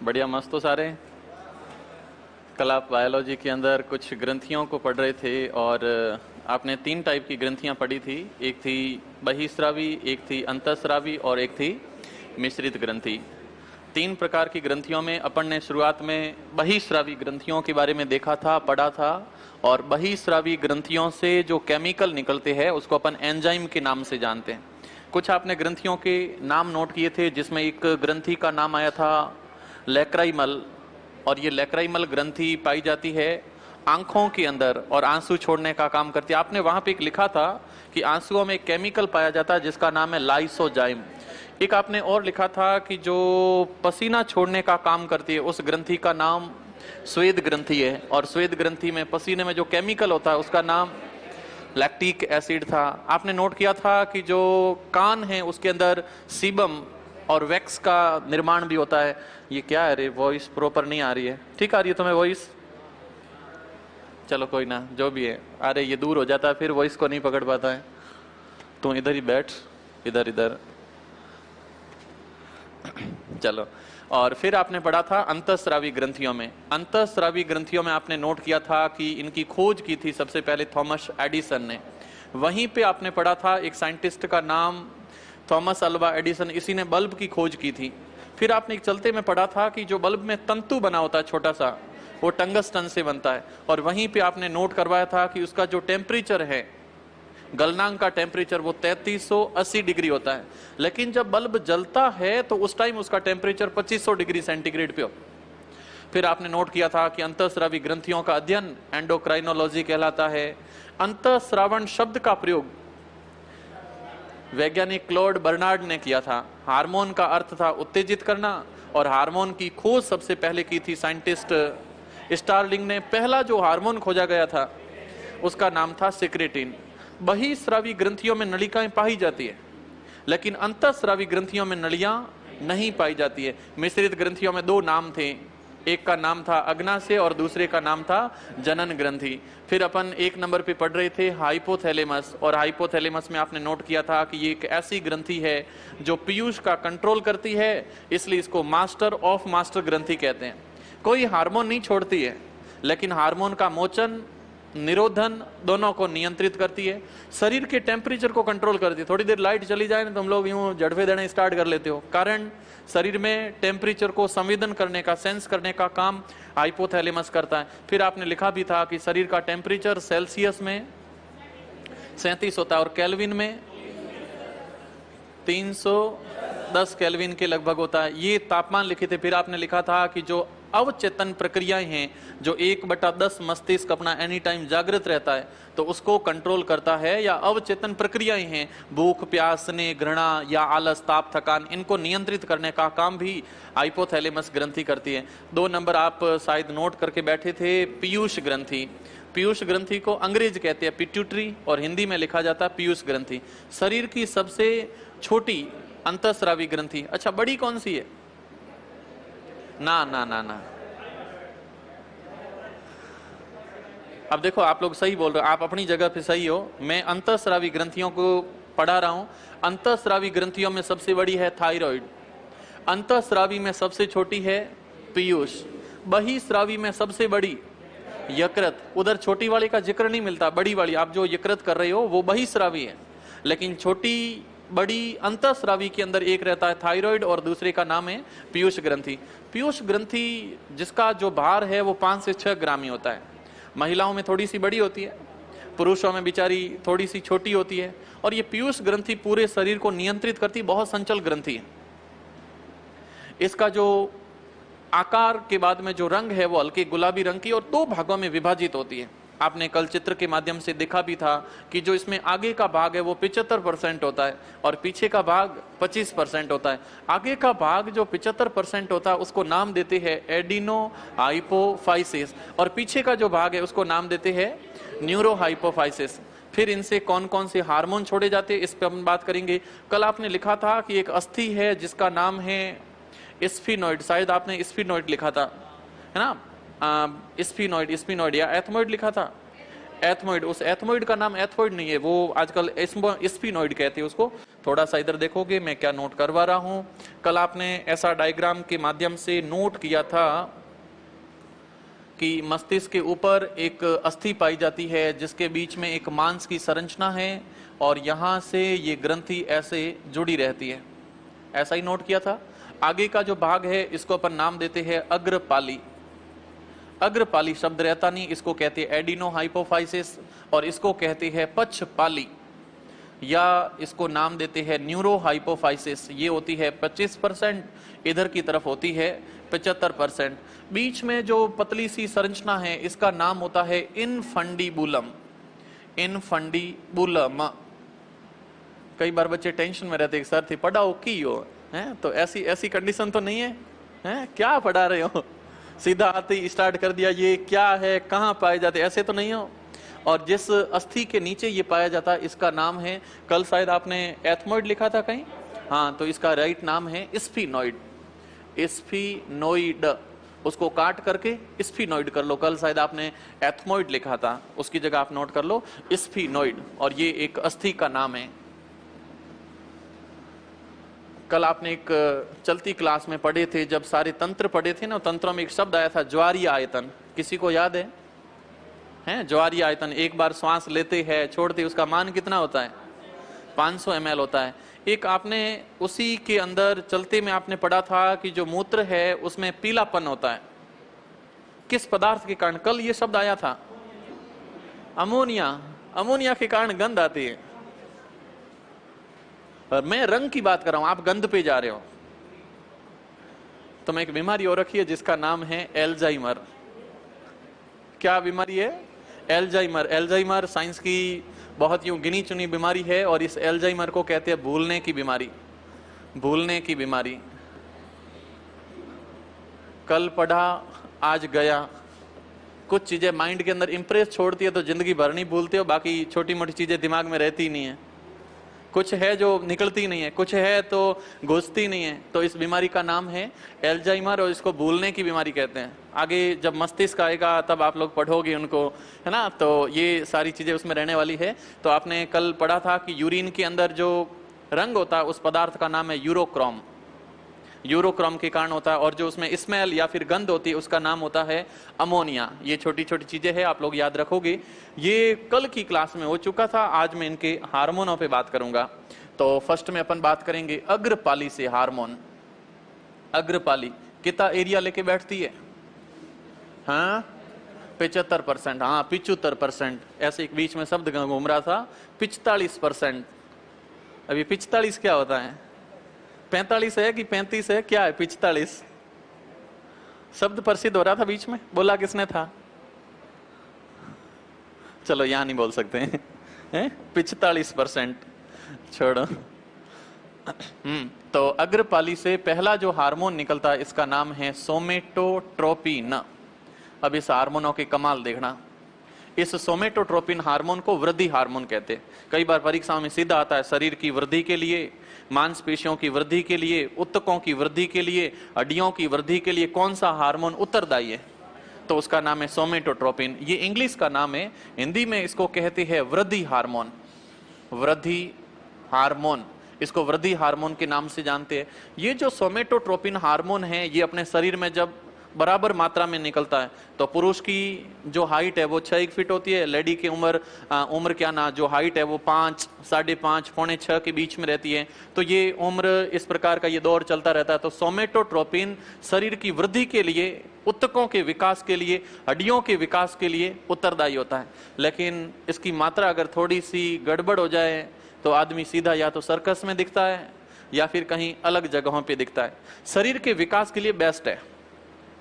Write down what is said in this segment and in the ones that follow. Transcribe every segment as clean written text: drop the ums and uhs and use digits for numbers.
बढ़िया मस्त तो सारे। कल आप बायोलॉजी के अंदर कुछ ग्रंथियों को पढ़ रहे थे और आपने 3 टाइप की ग्रंथियां पढ़ी थी। एक थी बहिस्रावी, एक थी अंतःस्रावी और एक थी मिश्रित ग्रंथि। 3 प्रकार की ग्रंथियों में अपन ने शुरुआत में बहिस्रावी ग्रंथियों के बारे में देखा था, पढ़ा था। और बहिस्रावी ग्रंथियों से जो केमिकल निकलते हैं उसको अपन एंजाइम के नाम से जानते हैं। कुछ आपने ग्रंथियों के नाम नोट किए थे, जिसमें एक ग्रंथि का नाम आया था लैक्राइमल। और ये लैक्राइमल ग्रंथि पाई जाती है आंखों के अंदर और आंसू छोड़ने का काम करती है। आपने वहां पे एक लिखा था कि आंसुओं में एक केमिकल पाया जाता है जिसका नाम है लाइसोजाइम। एक आपने और लिखा था कि जो पसीना छोड़ने का काम करती है उस ग्रंथि का नाम स्वेद ग्रंथि है। और स्वेद ग्रंथि में पसीने में जो केमिकल होता है उसका नाम लैक्टिक एसिड था। आपने नोट किया था कि जो कान है उसके अंदर सीबम और वैक्स का निर्माण भी होता है। ये क्या है रे, वॉइस प्रॉपर नहीं आ रही है। ठीक आ रही है तुम्हें वॉइस? चलो कोई ना, जो भी है। अरे ये दूर हो जाता है फिर वॉइस को नहीं पकड़ पाता है। तुम इधर ही बैठ, इधर इधर। चलो, और फिर आपने पढ़ा था अंतःस्रावी ग्रंथियों में। अंतःस्रावी ग्रंथियों में आपने नोट किया था कि इनकी खोज की थी सबसे पहले थॉमस एडिसन ने। वहीं पे आपने पढ़ा था एक साइंटिस्ट का नाम थॉमस अल्वा एडिसन, इसी ने बल्ब की खोज की थी। फिर आपने एक चलते में पढ़ा था कि जो बल्ब में तंतु बना होता है छोटा सा, वो टंगस्टन से बनता है। और वहीं पे आपने नोट करवाया था कि उसका जो टेम्परेचर है, गलनांक का टेम्परेचर, वो 3380 डिग्री होता है। लेकिन जब बल्ब जलता है तो उस टाइम उसका टेम्परेचर 2500 डिग्री सेंटीग्रेड पे हो। फिर आपने नोट किया था कि अंतःस्रावी ग्रंथियों का अध्ययन एंडोक्राइनोलॉजी कहलाता है। अंतःस्रावण शब्द का प्रयोग वैज्ञानिक क्लॉड बर्नार्ड ने किया था। हार्मोन का अर्थ था उत्तेजित करना, और हार्मोन की खोज सबसे पहले की थी साइंटिस्ट स्टार्लिंग ने। पहला जो हार्मोन खोजा गया था उसका नाम था सिक्रेटिन। बहिस्रावी ग्रंथियों में नलिकाएं पाई जाती है, लेकिन अंतःस्रावी ग्रंथियों में नलियां नहीं पाई जाती है। मिश्रित ग्रंथियों में 2 नाम थे, एक का नाम था अग्नाशय और दूसरे का नाम था जनन ग्रंथि। फिर अपन 1 नंबर पे पढ़ रहे थे हाइपोथैलेमस, और हाइपोथैलेमस में आपने नोट किया था कि ये एक ऐसी ग्रंथि है जो पीयूष का कंट्रोल करती है, इसलिए इसको मास्टर ऑफ मास्टर ग्रंथि कहते हैं। कोई हार्मोन नहीं छोड़ती है, लेकिन हार्मोन का मोचन, निरोधन दोनों को नियंत्रित करती है। शरीर के टेम्परेचर को कंट्रोल करती है। थोड़ी देर लाइट चली जाए ना, तुम लोग यूं जड़फे देने स्टार्ट कर लेते हो, कारण शरीर में टेम्परेचर को संवेदन करने का, सेंस करने का काम हाइपोथैलेमस करता है। फिर आपने लिखा भी था कि शरीर का टेम्परेचर सेल्सियस में 37 होता है और केल्विन में 310 केल्विन के लगभग होता है। ये तापमान लिखे थे। फिर आपने लिखा था कि जो अवचेतन प्रक्रियाएं हैं, जो 1/10 मस्तिष्क अपना एनी टाइम जागृत रहता है तो उसको कंट्रोल करता है, या अवचेतन प्रक्रियाएं हैं भूख, प्यास, स्नेह, घृणा या आलस, ताप, थकान, इनको नियंत्रित करने का काम भी हाइपोथैलेमस ग्रंथि करती है। 2 नंबर आप शायद नोट करके बैठे थे पीयूष ग्रंथि। पीयूष ग्रंथि को अंग्रेज कहते हैं पिट्यूटरी, और हिंदी में लिखा जाता है पीयूष ग्रंथि। शरीर की सबसे छोटी अंतःस्रावी ग्रंथि। अच्छा, बड़ी कौन सी है? ना ना ना ना, अब देखो आप लोग सही बोल रहे हो, आप अपनी जगह पे सही हो। मैं अंतःस्रावी ग्रंथियों को पढ़ा रहा हूं। अंतःस्रावी ग्रंथियों में सबसे बड़ी है थायराइड, अंतःस्रावी में सबसे छोटी है पीयूष, बहिस्रावी में सबसे बड़ी यकृत। उधर छोटी वाली का जिक्र नहीं मिलता, बड़ी वाली आप जो यकृत कर रहे हो वो बहिस्रावी है, लेकिन छोटी बड़ी अंतःस्रावी के अंदर एक रहता है थायराइड और दूसरे का नाम है पीयूष ग्रंथि। पीयूष ग्रंथि जिसका जो भार है वो 5 से 6 ग्राम ही होता है। महिलाओं में थोड़ी सी बड़ी होती है, पुरुषों में बेचारी थोड़ी सी छोटी होती है। और ये पीयूष ग्रंथि पूरे शरीर को नियंत्रित करती, बहुत संचल ग्रंथि है। इसका जो आकार के बाद में जो रंग है वो हल्के गुलाबी रंग की और 2 भागों में विभाजित होती है। आपने कल चित्र के माध्यम से देखा भी था कि जो इसमें आगे का भाग है वो 75% होता है और पीछे का भाग 25% होता है। आगे का भाग जो 75% होता है उसको नाम देते हैं एडिनो हाइपोफाइसिस, और पीछे का जो भाग है उसको नाम देते हैं न्यूरो हाइपोफाइसिस। फिर इनसे कौन कौन से हार्मोन छोड़े जाते हैं इस पर हम बात करेंगे। कल आपने लिखा था कि एक अस्थि है जिसका नाम है स्फीनोइड, शायद आपने स्फीनोइड लिखा था, है ना? स्फीनोइड या एथमोइड लिखा था। एथमोइड, उस एथमोइड का नाम एथमोइड नहीं है, वो आजकल स्फीनोइड कहते हैं उसको। थोड़ा सा इधर देखोगे मैं क्या नोट करवा रहा हूं। कल आपने ऐसा डायग्राम के माध्यम से नोट किया था कि मस्तिष्क के ऊपर एक अस्थि पाई जाती है जिसके बीच में एक मांस की संरचना है और यहां से ये ग्रंथि ऐसे जुड़ी रहती है, ऐसा ही नोट किया था। आगे का जो भाग है इसको अपन नाम देते हैं अग्रपाली। अग्रपाली शब्द रहता नहीं, इसको कहते हैं एडिनो हाइपोफाइसिस और इसको कहते हैं पक्षपाली, या इसको नाम देते हैं न्यूरो हाइपोफाइसिस। ये होती है 25%, इधर की तरफ होती है 75%। बीच में जो पतली सी संरचना है इसका नाम होता है इनफंडीबुलम। इनफंडीबुलम। कई बार बच्चे टेंशन में रहते हैं, सर थी पढ़ाओ की हो है, तो ऐसी कंडीशन तो नहीं है, हैं क्या पढ़ा रहे हो, सीधा आते ही स्टार्ट कर दिया ये क्या है, कहाँ पाए जाते, ऐसे तो नहीं हो। और जिस अस्थि के नीचे ये पाया जाता है इसका नाम है, कल शायद आपने एथमोइड लिखा था कहीं, हाँ तो इसका राइट नाम है स्फीनोइड। स्फीनोइड, उसको काट करके स्फीनोइड कर लो। कल शायद आपने एथमोइड लिखा था, उसकी जगह आप नोट कर लो स्फीनोइड, और ये एक अस्थि का नाम है। कल आपने एक चलती क्लास में पढ़े थे, जब सारे तंत्र पढ़े थे ना, तंत्रों में एक शब्द आया था ज्वारीय आयतन, किसी को याद है? हैं ज्वारीय आयतन, एक बार श्वास लेते हैं छोड़ते उसका मान कितना होता है? 500 ml होता है। एक आपने उसी के अंदर चलते में आपने पढ़ा था कि जो मूत्र है उसमें पीलापन होता है, किस पदार्थ के कारण? कल ये शब्द आया था अमोनिया। अमोनिया के कारण गंध आती है। और मैं रंग की बात कर रहा हूं, आप गंध पे जा रहे हो। तो मैं एक बीमारी और रखी है जिसका नाम है एल्जाइमर। क्या बीमारी है? एल्जाइमर। एल्जाइमर साइंस की बहुत यूं गिनी चुनी बीमारी है और इस एल्जाइमर को कहते हैं भूलने की बीमारी। भूलने की बीमारी। कल पढ़ा आज गया, कुछ चीजें माइंड के अंदर इंप्रेस छोड़ती है तो जिंदगी भर नहीं भूलते हो, बाकी छोटी मोटी चीजें दिमाग में रहती नहीं है। कुछ है जो निकलती नहीं है, कुछ है तो घुसती नहीं है। तो इस बीमारी का नाम है एल्जाइमर और इसको भूलने की बीमारी कहते हैं। आगे जब मस्तिष्क आएगा तब आप लोग पढ़ोगे उनको, है ना, तो ये सारी चीजें उसमें रहने वाली है। तो आपने कल पढ़ा था कि यूरिन के अंदर जो रंग होता है उस पदार्थ का नाम है यूरोक्रोम। यूरोक्रोम के कारण होता है, और जो उसमें स्मेल या फिर गंध होती है उसका नाम होता है अमोनिया। ये छोटी छोटी चीजें हैं, आप लोग याद रखोगे। ये कल की क्लास में हो चुका था, आज मैं इनके हार्मोनों पे बात करूंगा। तो फर्स्ट में अपन बात करेंगे अग्रपाली से हार्मोन। अग्रपाली कितना एरिया लेके बैठती है? हाँ 75%, हाँ 75%। ऐसे एक बीच में शब्द घूम रहा था 45%। अभी 45 क्या होता है? 45 है कि 35 है, क्या है 45? शब्द प्रसिद्ध हो रहा था बीच में, बोला किसने था? चलो यहां नहीं बोल सकते हैं। 45%, छोड़ो। तो अग्रपाली से पहला जो हार्मोन निकलता है इसका नाम है सोमेटोट्रोपिन। अब इस हार्मोनों के कमाल देखना। इस सोमेटोट्रोपिन हार्मोन को वृद्धि हार्मोन कहते हैं। कई बार परीक्षाओं में सीधा आता है शरीर की वृद्धि के लिए, मांसपेशियों की वृद्धि के लिए, ऊतकों की वृद्धि के लिए, हड्डियों की वृद्धि के लिए कौन सा हार्मोन उत्तरदायी है? तो उसका नाम है सोमेटोट्रोपिन। ये इंग्लिश का नाम है, हिंदी में इसको कहते हैं वृद्धि हार्मोन। वृद्धि हार्मोन, इसको वृद्धि हार्मोन के नाम से जानते हैं। ये जो सोमेटोट्रोपिन हार्मोन है ये अपने शरीर में जब बराबर मात्रा में निकलता है तो पुरुष की जो हाइट है वो 6 फीट होती है, लेडी की उम्र क्या ना जो हाइट है वो 5, 5.5, पौने 6 के बीच में रहती है। तो ये उम्र इस प्रकार का ये दौर चलता रहता है। तो सोमेटोट्रोपिन शरीर की वृद्धि के लिए, ऊतकों के विकास के लिए, हड्डियों के विकास के लिए उत्तरदायी होता है। लेकिन इसकी मात्रा अगर थोड़ी सी गड़बड़ हो जाए तो आदमी सीधा या तो सर्कस में दिखता है या फिर कहीं अलग जगहों पे दिखता है। शरीर के विकास के लिए बेस्ट है,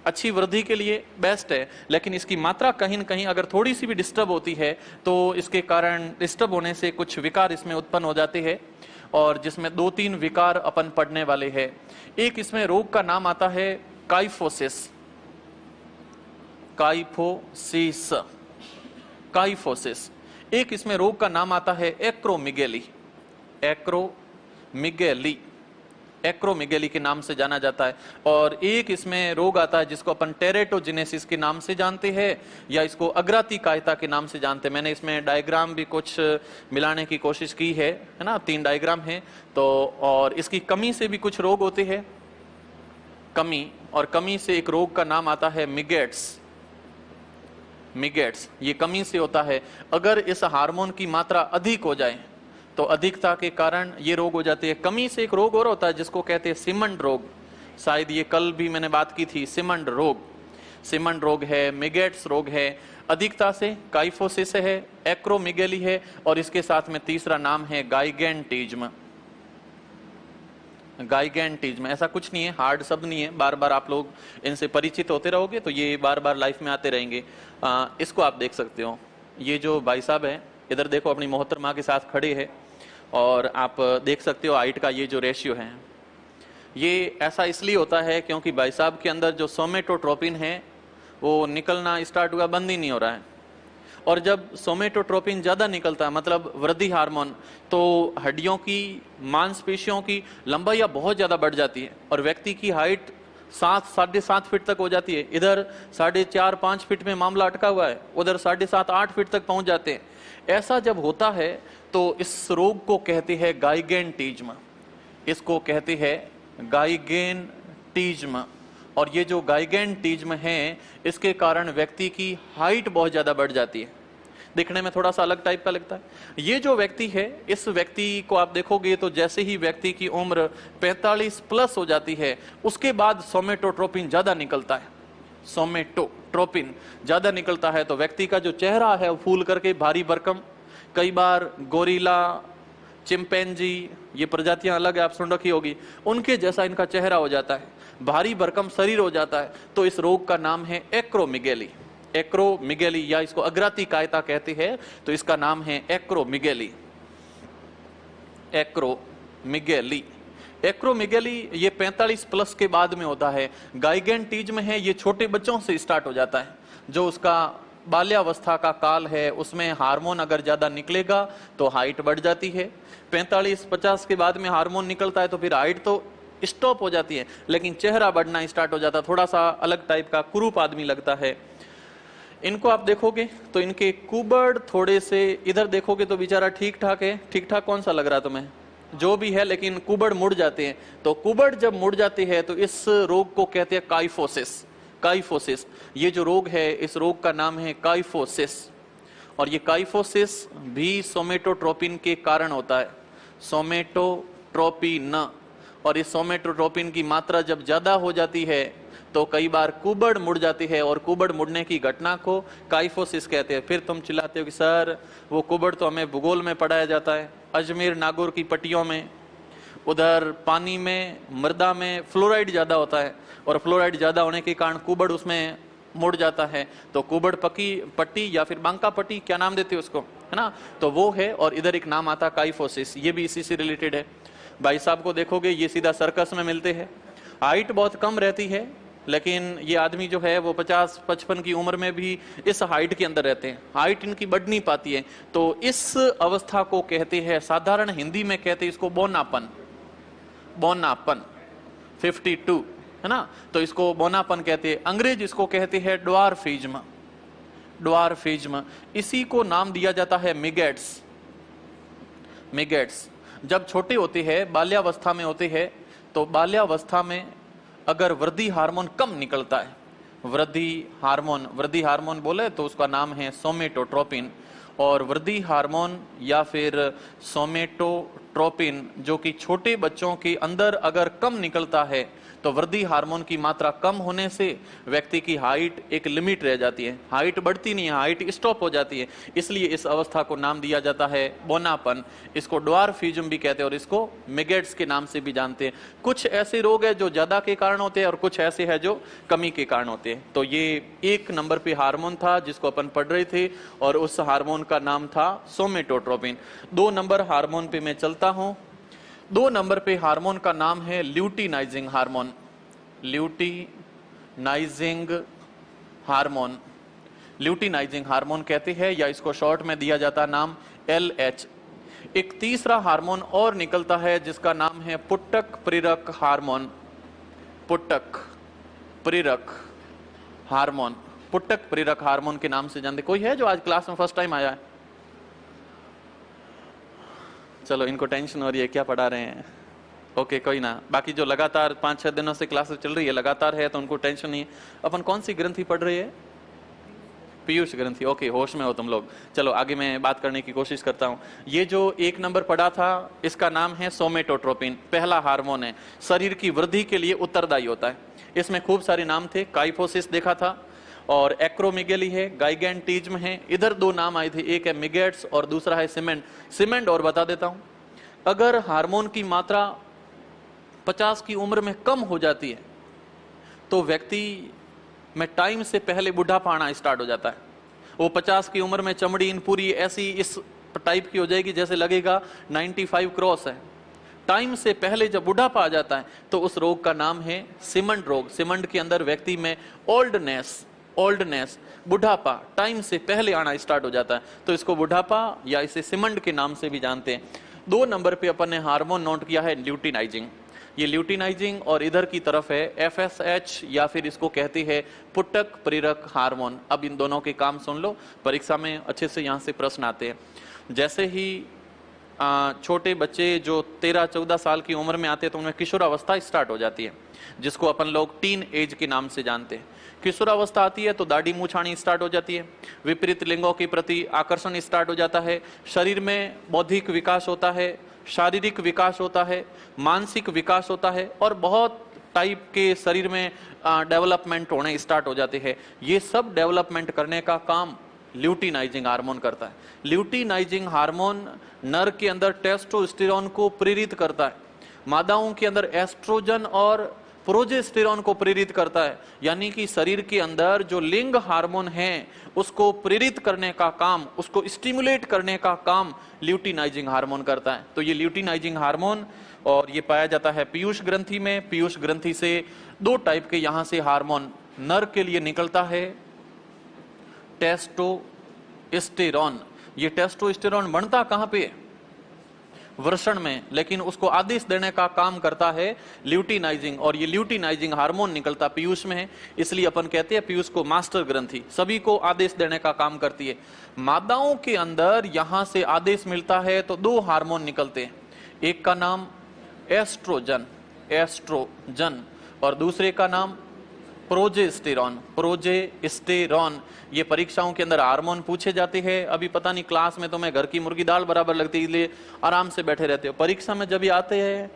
अच्छी वृद्धि के लिए बेस्ट है, लेकिन इसकी मात्रा कहीं न कहीं अगर थोड़ी सी भी डिस्टर्ब होती है तो इसके कारण डिस्टर्ब होने से कुछ विकार इसमें उत्पन्न हो जाते हैं, और जिसमें 2-3 विकार अपन पढ़ने वाले हैं। एक इसमें रोग का नाम आता है काइफोसिस। Kyphosis, kyphosis. एक इसमें रोग का नाम आता है एक्रोमिगेली। एक्रोमिगेली। एक्रोमेगेली के नाम से जाना जाता है। और एक इसमें रोग आता है जिसको अपन टेरेटोजेनेसिस के नाम से जानते हैं या इसको अग्राती कायता के नाम से जानते हैं। मैंने इसमें डायग्राम भी कुछ मिलाने की कोशिश की है ना, 3 डायग्राम हैं। तो और इसकी कमी से भी कुछ रोग होते हैं, कमी, और कमी से एक रोग का नाम आता है मिगेट्स। मिगेट्स ये कमी से होता है। अगर इस हार्मोन की मात्रा अधिक हो जाए तो अधिकता के कारण ये रोग हो जाते हैं। कमी से एक रोग और होता है जिसको कहते हैं सिमंड रोग, शायद ये कल भी मैंने बात की थी। सिमंड रोग है, मिगेट्स रोग है। अधिकता से काइफोसिस है, एक्रोमेगेली है, और इसके साथ में तीसरा नाम है गाइगेंटिज्म। गाइगेंटिज्म ऐसा कुछ नहीं है, हार्ड शब्द नहीं है, बार बार आप लोग इनसे परिचित होते रहोगे तो ये बार बार लाइफ में आते रहेंगे। इसको आप देख सकते हो। ये जो भाई साहब है इधर देखो, अपनी मोहतरमा के साथ खड़े हैं, और आप देख सकते हो हाइट का ये जो रेशियो है, ये ऐसा इसलिए होता है क्योंकि भाई साहब के अंदर जो सोमेटोट्रोपिन है वो निकलना स्टार्ट हुआ, बंद ही नहीं हो रहा है। और जब सोमेटोट्रोपिन ज्यादा निकलता है, मतलब वृद्धि हार्मोन, तो हड्डियों की, मांसपेशियों की लंबाई बहुत ज्यादा बढ़ जाती है और व्यक्ति की हाइट 7 साढ़े 7 फीट तक हो जाती है। इधर 4.5-5 फीट में मामला अटका हुआ है, उधर 7.5-8 फीट तक पहुंच जाते हैं। ऐसा जब होता है तो इस रोग को कहते हैं गाइगेंटिज्म। इसको कहते हैं गाइगेंटिज्म। और ये जो गाइगेंटिज्म है, इसके कारण व्यक्ति की हाइट बहुत ज्यादा बढ़ जाती है, दिखने में थोड़ा सा अलग टाइप का लगता है। ये जो व्यक्ति है, इस व्यक्ति को आप देखोगे तो जैसे ही व्यक्ति की उम्र 45 प्लस हो जाती है, उसके बाद सोमेटोट्रोपिन ज्यादा निकलता है। सोमेटोट्रोपिन ज्यादा निकलता है तो व्यक्ति का जो चेहरा है वो फूल करके भारी भरकम, कई बार गोरिल्ला, चिंपैंजी, ये प्रजातियां अलग है, आप सुन रखी होगी, उनके जैसा इनका चेहरा हो जाता है, भारी भरकम शरीर हो जाता है। तो इस रोग का नाम है एक्रोमेगेली। एक्रोमेगेली या इसको अग्राती कायता कहते हैं, तो इसका नाम है एक्रोमेगेली। एक्रोमेगेली एक्रोमेगेली ये 45 प्लस के बाद में होता है। गाइगेंटिज्म है, ये छोटे बच्चों से स्टार्ट हो जाता है। जो उसका बाल्यावस्था का काल है उसमें हार्मोन अगर ज्यादा निकलेगा तो हाइट बढ़ जाती है। 45-50 के बाद में हार्मोन निकलता है तो फिर हाइट तो स्टॉप हो जाती है, लेकिन चेहरा बढ़ना स्टार्ट हो जाता है, थोड़ा सा अलग टाइप का कुरूप आदमी लगता है। इनको आप देखोगे तो इनके कुबड़ थोड़े से, इधर देखोगे तो बेचारा ठीक ठाक है। ठीक ठाक कौन सा लग रहा है तुम्हें? जो भी है, लेकिन कुबड़ मुड़ जाते हैं। तो कुबड़ जब मुड़ जाती है तो इस रोग को कहते हैं काइफोसिस। काइफोसिस ये जो रोग है, इस रोग का नाम है काइफोसिस। और ये काइफोसिस भी सोमेटोट्रोपिन के कारण होता है, सोमेटोट्रोपिन। और इस सोमेटोट्रोपिन की मात्रा जब ज्यादा हो जाती है तो कई बार कुबड़ मुड़ जाती है, और कुबड़ मुड़ने की घटना को काइफोसिस कहते हैं। फिर तुम चिल्लाते हो कि सर वो कुबड़ तो हमें भूगोल में पढ़ाया जाता है, अजमेर नागौर की पट्टियों में, उधर पानी में, मृदा में फ्लोराइड ज्यादा होता है, और फ्लोराइड ज्यादा होने के कारण कुबड़ उसमें मुड़ जाता है। तो कुबड़ पट्टी या फिर बांका पट्टी, क्या नाम देते हैं उसको, है ना, तो वो है। और इधर एक नाम आता काइफोसिस, ये भी इसी से रिलेटेड है। भाई साहब को देखोगे ये सीधा सर्कस में मिलते हैं, हाइट बहुत कम रहती है, लेकिन ये आदमी जो है वो 50-55 की उम्र में भी इस हाइट के अंदर रहते हैं, हाइट इनकी बढ़ नहीं पाती है। तो इस अवस्था को कहते हैं, साधारण हिंदी में कहते हैं इसको बोनापन। बोनापन 52 है ना, तो इसको बोनापन कहते हैं। अंग्रेज इसको कहते हैं ड्वार्फिज्म। ड्वार्फिज्म इसी को नाम दिया जाता है मिगेट्स। मिगेट्स जब छोटे होते हैं, बाल्यावस्था में होते हैं, तो बाल्यावस्था में अगर वृद्धि हार्मोन कम निकलता है, वृद्धि हार्मोन बोले तो उसका नाम है सोमेटोट्रोपिन। और वृद्धि हार्मोन या फिर सोमेटोट्रोपिन जो कि छोटे बच्चों के अंदर अगर कम निकलता है तो वृद्धि हार्मोन की मात्रा कम होने से व्यक्ति की हाइट एक लिमिट रह जाती है, हाइट बढ़ती नहीं है, हाइट स्टॉप हो जाती है। इसलिए इस अवस्था को नाम दिया जाता है बोनापन। इसको ड्वार्फिज्म भी कहते हैं और इसको मिगेट्स के नाम से भी जानते हैं। कुछ ऐसे रोग है जो ज्यादा के कारण होते हैं और कुछ ऐसे है जो कमी के कारण होते हैं। तो ये 1 नंबर पे हार्मोन था जिसको अपन पढ़ रहे थे, और उस हार्मोन का नाम था सोमेटोट्रोपिन। 2 नंबर हार्मोन पे मैं चलता हूं। 2 नंबर पे हार्मोन का नाम है luteinizing hormone. Luteinizing hormone, luteinizing hormone कहते हैं, या इसको शॉर्ट में दिया जाता नाम LH। एक तीसरा हार्मोन और निकलता है जिसका नाम है पुट्टक प्रेरक हार्मोन। पुट्टक प्रेरक हार्मोन, पुट्टक प्रेरक हार्मोन के नाम से जानते। कोई है जो आज क्लास में फर्स्ट टाइम आया है? चलो, इनको टेंशन हो रही है क्या पढ़ा रहे हैं। ओके, कोई ना। बाकी जो लगातार 5-6 दिनों से क्लासेस चल रही है, लगातार है, तो उनको टेंशन नहीं है। अपन कौन सी ग्रंथि पढ़ रही है? पीयूष ग्रंथि। ओके, होश में हो तुम लोग। चलो आगे मैं बात करने की कोशिश करता हूं। ये जो 1 नंबर पढ़ा था, इसका नाम है सोमेटोट्रोपिन। पहला हार्मोन है, शरीर की वृद्धि के लिए उत्तरदायी होता है। इसमें खूब सारे नाम थे। काइफोसिस देखा था, और एक्रोमेगेली है, गाइगेंटिज्म है। इधर 2 नाम आए थे, एक है मिगेट्स और दूसरा है सीमेंट। सीमेंट और बता देता हूं, अगर हार्मोन की मात्रा 50 की उम्र में कम हो जाती है तो व्यक्ति में टाइम से पहले बुढ़ापा आना स्टार्ट हो जाता है। वो 50 की उम्र में चमड़ी इन पूरी ऐसी इस टाइप की हो जाएगी जैसे लगेगा 95 क्रॉस है। टाइम से पहले जब बुढ़ापा आ जाता है तो उस रोग का नाम है सीमंड रोग। सीमंड के अंदर व्यक्ति में ओल्डनेस बुढ़ापा टाइम से पहले आना स्टार्ट हो जाता है, तो इसको बुढ़ापा या इसे सीमंड के नाम से भी जानते हैं। 2 नंबर पे अपन ने हार्मोन नोट किया है ल्यूटिनाइजिंग। ये ल्यूटिनाइजिंग और इधर की तरफ है एफएसएच, या फिर इसको कहती है पुट्टक प्रेरक हार्मोन। अब इन दोनों के काम सुन लो, परीक्षा में अच्छे से यहाँ से प्रश्न आते हैं। जैसे ही छोटे बच्चे जो 13-14 साल की उम्र में आते हैं तो उनमें किशोरावस्था स्टार्ट हो जाती है, जिसको अपन लोग टीन एज के नाम से जानते हैं। किशोरावस्था आती है तो दाढ़ी मूछानी स्टार्ट हो जाती है, विपरीत लिंगों के प्रति आकर्षण स्टार्ट हो जाता है, शरीर में बौद्धिक विकास होता है, शारीरिक विकास होता है, मानसिक विकास होता है, और बहुत टाइप के शरीर में डेवलपमेंट होने स्टार्ट हो जाते हैं। ये सब डेवलपमेंट करने का काम ल्यूटिनाइजिंग हार्मोन करता है। ल्यूटिनाइजिंग हार्मोन नर के अंदर टेस्टोस्टेरोन को प्रेरित करता है, मादाओं के अंदर एस्ट्रोजन और प्रोजेस्टेरोन को प्रेरित करता है। यानी कि शरीर के अंदर जो लिंग हार्मोन है उसको प्रेरित करने का काम, उसको स्टिमुलेट करने का काम ल्यूटिनाइजिंग हार्मोन करता है। तो ये ल्यूटिनाइजिंग हार्मोन, और ये पाया जाता है पीयूष ग्रंथि में। पीयूष ग्रंथि से 2 टाइप के यहां से हार्मोन नर के लिए निकलता है, टेस्टोस्टेरोन। ये टेस्टोस्टेरोन बनता कहां पे? वृषण में, लेकिन उसको आदेश देने का काम करता है ल्यूटिनाइजिंग, और ये ल्यूटिनाइजिंग हार्मोन निकलता पीयूष में है। इसलिए अपन कहते हैं पीयूष को मास्टर ग्रंथि, सभी को आदेश देने का काम करती है। मादाओं के अंदर यहां से आदेश मिलता है तो 2 हार्मोन निकलते हैं, एक का नाम एस्ट्रोजन और दूसरे का नाम प्रोजेस्टेरॉन। ये परीक्षाओं के अंदर हार्मोन पूछे जाते हैं। अभी पता नहीं क्लास में तो मैं घर की मुर्गी दाल बराबर लगती है, इसलिए आराम से बैठे रहते हो। परीक्षा में जब भी आते हैं,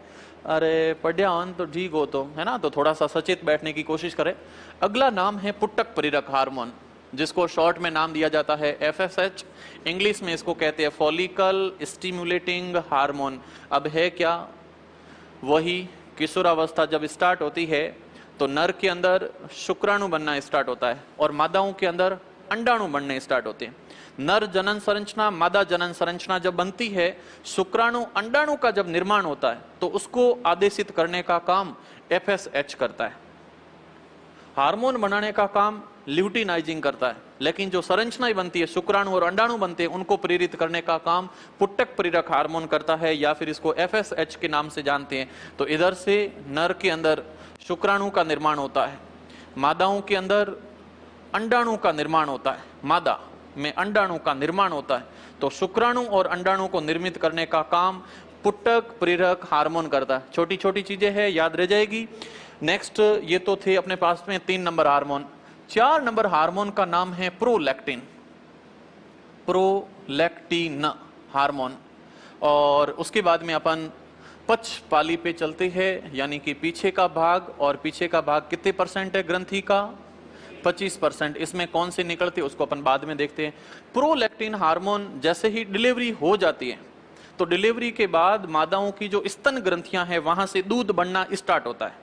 अरे पढ़िया हन तो ठीक हो, तो है ना, तो थोड़ा सा सचेत बैठने की कोशिश करें। अगला नाम है पुट्टक प्रेरक हार्मोन, जिसको शॉर्ट में नाम दिया जाता है एफएसएच। इंग्लिश में इसको कहते हैं फॉलिकल स्टिमुलेटिंग हार्मोन। अब है क्या? वही किशोरावस्था जब स्टार्ट होती है तो नर के अंदर शुक्राणु बनना स्टार्ट होता है और मादाओं के अंदर अंडाणु बनने स्टार्ट होते हैं। नर जनन संरचना, मादा जनन संरचना जब बनती है, शुक्राणु अंडाणु का जब निर्माण होता है तो उसको आदेशित करने का काम एफएसएच करता है। हार्मोन बनाने का काम ल्यूटिनाइजिंग करता है, लेकिन जो संरचनाएं बनती है, शुक्राणु और अंडाणु बनते हैं, उनको प्रेरित करने का काम पुट्टक प्रेरक हार्मोन करता है, या फिर इसको एफएसएच के नाम से जानते हैं। तो इधर से नर के अंदर शुक्राणु का निर्माण होता है, मादाओं के अंदर अंडाणु का निर्माण होता है, मादा में अंडाणु का निर्माण होता है। तो शुक्राणु और अंडाणु को निर्मित करने का काम पुट्टक प्रेरक हार्मोन करता है। छोटी छोटी चीजें हैं, याद रह जाएगी। नेक्स्ट, ये तो थे अपने पास में 3 नंबर हार्मोन। 4 नंबर हार्मोन का नाम है प्रोलैक्टिन हार्मोन। और उसके बाद में अपन पक्ष पाली पे चलते हैं, यानी कि पीछे का भाग, और पीछे का भाग कितने % है ग्रंथि का? 25%। इसमें कौन से निकलते हैं उसको अपन बाद में देखते हैं। प्रोलैक्टिन हार्मोन जैसे ही डिलीवरी हो जाती है तो डिलीवरी के बाद मादाओं की जो स्तन ग्रंथियां हैं वहां से दूध बनना स्टार्ट होता है।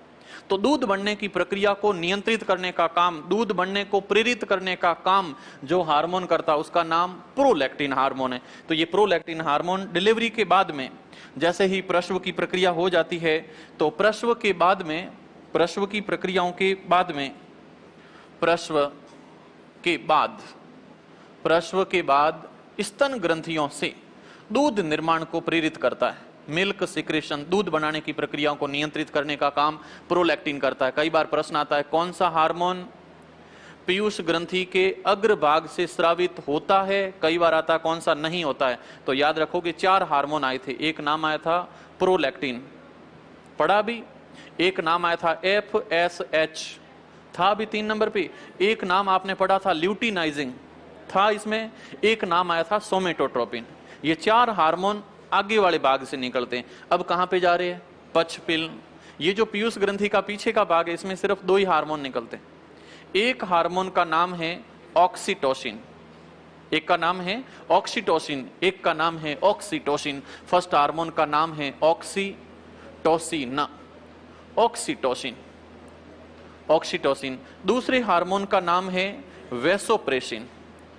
तो दूध बनने की प्रक्रिया को नियंत्रित करने का काम, दूध बनने को प्रेरित करने का काम जो हार्मोन करता है उसका नाम प्रोलैक्टिन हार्मोन है। तो ये प्रोलैक्टिन हार्मोन डिलीवरी के बाद में, जैसे ही प्रसव की प्रक्रिया हो जाती है तो प्रसव के बाद में, प्रसव की प्रक्रियाओं के बाद में, प्रसव के बाद स्तन ग्रंथियों से दूध निर्माण को प्रेरित करता है। मिल्क सिक्रेशन, दूध बनाने की प्रक्रियाओं को नियंत्रित करने का काम प्रोलैक्टिन करता है। कई बार प्रश्न आता है कौन सा हार्मोन पीयूष ग्रंथि के अग्रभाग से स्रावित होता है, कई बार आता कौन सा नहीं होता है। तो याद रखोगे 4 हार्मोन आए थे। एक नाम आया था प्रोलैक्टिन, पढ़ा भी। एक नाम आया था FSH, था भी 3 नंबर पे। एक नाम आपने पढ़ा था ल्यूटिनाइजिंग, था इसमें। एक नाम आया था सोमेटोट्रोपिन। ये 4 हार्मोन आगे वाले भाग से निकलते हैं। अब कहां पे जा रहे हैं? पक्षपिल। ये जो पीयूष ग्रंथि का पीछे का भाग है, इसमें सिर्फ 2 ही हार्मोन निकलते हैं। एक हार्मोन का नाम है ऑक्सीटोसिन, एक का नाम है ऑक्सीटोसिन, एक का नाम है ऑक्सीटोसिन। फर्स्ट हार्मोन का नाम है ऑक्सीटोसिन, ऑक्सीटोसिन, ऑक्सीटोसिन। दूसरे हार्मोन का नाम है वैसोप्रेसिन,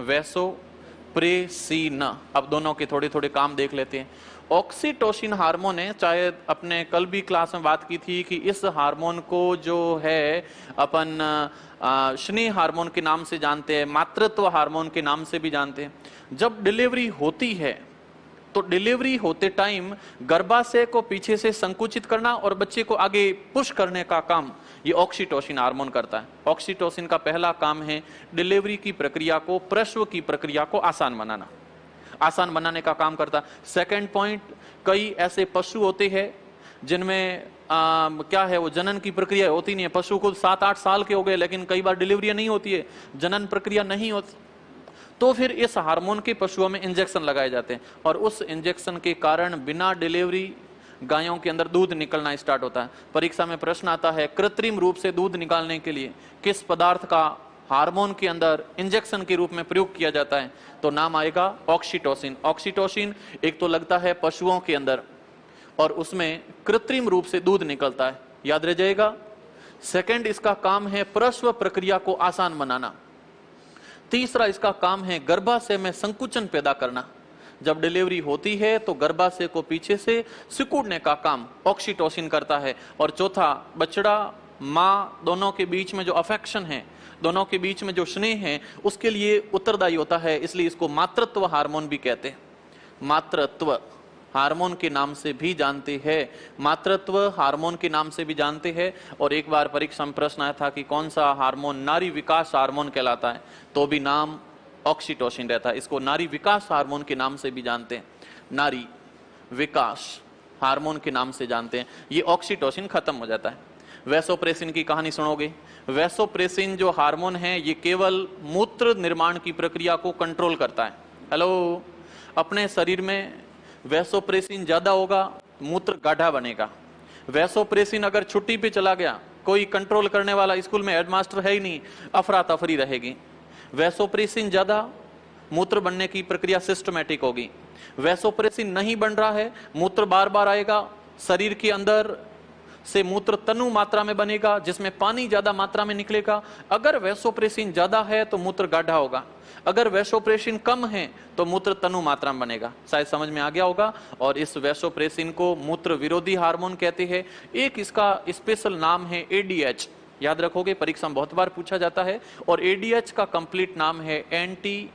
वैसोप्रेसिन। अब दोनों के थोड़े थोड़े काम देख लेते हैं। ऑक्सीटोसिन हार्मोन है, शायद अपने कल भी क्लास में बात की थी कि इस हार्मोन को जो है अपन स्नेह हार्मोन के नाम से जानते हैं, मातृत्व हार्मोन के नाम से भी जानते हैं। जब डिलीवरी होती है तो डिलीवरी होते टाइम गर्भाशय को पीछे से संकुचित करना और बच्चे को आगे पुश करने का काम ये ऑक्सीटोसिन हार्मोन करता है। ऑक्सीटोसिन का पहला काम है डिलीवरी की प्रक्रिया को, प्रसव की प्रक्रिया को आसान बनाना, आसान बनाने का काम करता है। सेकंड पॉइंट, कई ऐसे पशु होते हैं जिनमें क्या है, वो जनन की प्रक्रिया होती नहीं है। पशु को 7-8 साल के हो गए लेकिन कई बार डिलीवरी नहीं होती है, जनन प्रक्रिया नहीं होती, तो फिर इस हार्मोन के पशुओं में इंजेक्शन लगाए जाते हैं और उस इंजेक्शन के कारण बिना डिलीवरी गायों के अंदर दूध निकलना स्टार्ट होता है। परीक्षा में प्रश्न आता है कृत्रिम रूप से दूध निकालने के लिए किस पदार्थ का हार्मोन के अंदर इंजेक्शन के रूप में प्रयोग किया जाता है, तो नाम आएगा ऑक्सीटोसिन। ऑक्सीटोसिन एक तो लगता है पशुओं के अंदर और उसमें कृत्रिम रूप से दूध निकलता है, याद रह जाएगा। सेकंड, इसका काम है प्रसव प्रक्रिया को आसान बनाना। तीसरा, इसका काम है गर्भाशय में संकुचन पैदा करना। जब डिलीवरी होती है तो गर्भाशय को पीछे से सिकुड़ने का काम ऑक्सीटोसिन करता है। और चौथा, बछड़ा माँ दोनों के बीच में जो अफेक्शन है, दोनों के बीच में जो स्नेह है, उसके लिए उत्तरदायी होता है, इसलिए इसको मातृत्व हार्मोन भी कहते हैं। मातृत्व हार्मोन के नाम से भी जानते हैं, मातृत्व हार्मोन के नाम से भी जानते हैं। और एक बार परीक्षा में प्रश्न आया था कि कौन सा हार्मोन नारी विकास हार्मोन कहलाता है, तो भी नाम ऑक्सीटोसिन रहता है। इसको नारी विकास हार्मोन के नाम से भी जानते हैं, नारी विकास हार्मोन के नाम से जानते हैं। ये ऑक्सीटोसिन खत्म हो जाता है। वैसोप्रेसिन की कहानी सुनोगे। वैसोप्रेसिन जो हार्मोन है ये केवल मूत्र निर्माण की प्रक्रिया को कंट्रोल करता है। हेलो, अपने शरीर में वैसोप्रेसिन ज्यादा होगा, मूत्र गाढ़ा बनेगा। वैसोप्रेसिन अगर छुट्टी पे चला गया, कोई कंट्रोल करने वाला स्कूल में हेडमास्टर है ही नहीं, अफरा तफरी रहेगी। वैसोप्रेसिन ज्यादा, मूत्र बनने की प्रक्रिया सिस्टमैटिक होगी। वैसोप्रेसिन नहीं बन रहा है, मूत्र बार बार आएगा, शरीर के अंदर से मूत्र तनु मात्रा में बनेगा जिसमें पानी ज्यादा मात्रा में निकलेगा। अगर वैसोप्रेसिन ज्यादा है तो मूत्र गाढ़ा होगा, अगर वैसोप्रेसिन कम है तो मूत्र तनु मात्रा में बनेगा। शायद समझ में आ गया होगा। और इस वैसोप्रेसिन को मूत्र विरोधी हार्मोन कहते हैं। एक इसका स्पेशल नाम है ADH, याद रखोगे, परीक्षा में बहुत बार पूछा जाता है। और ADH का कंप्लीट नाम है एंटी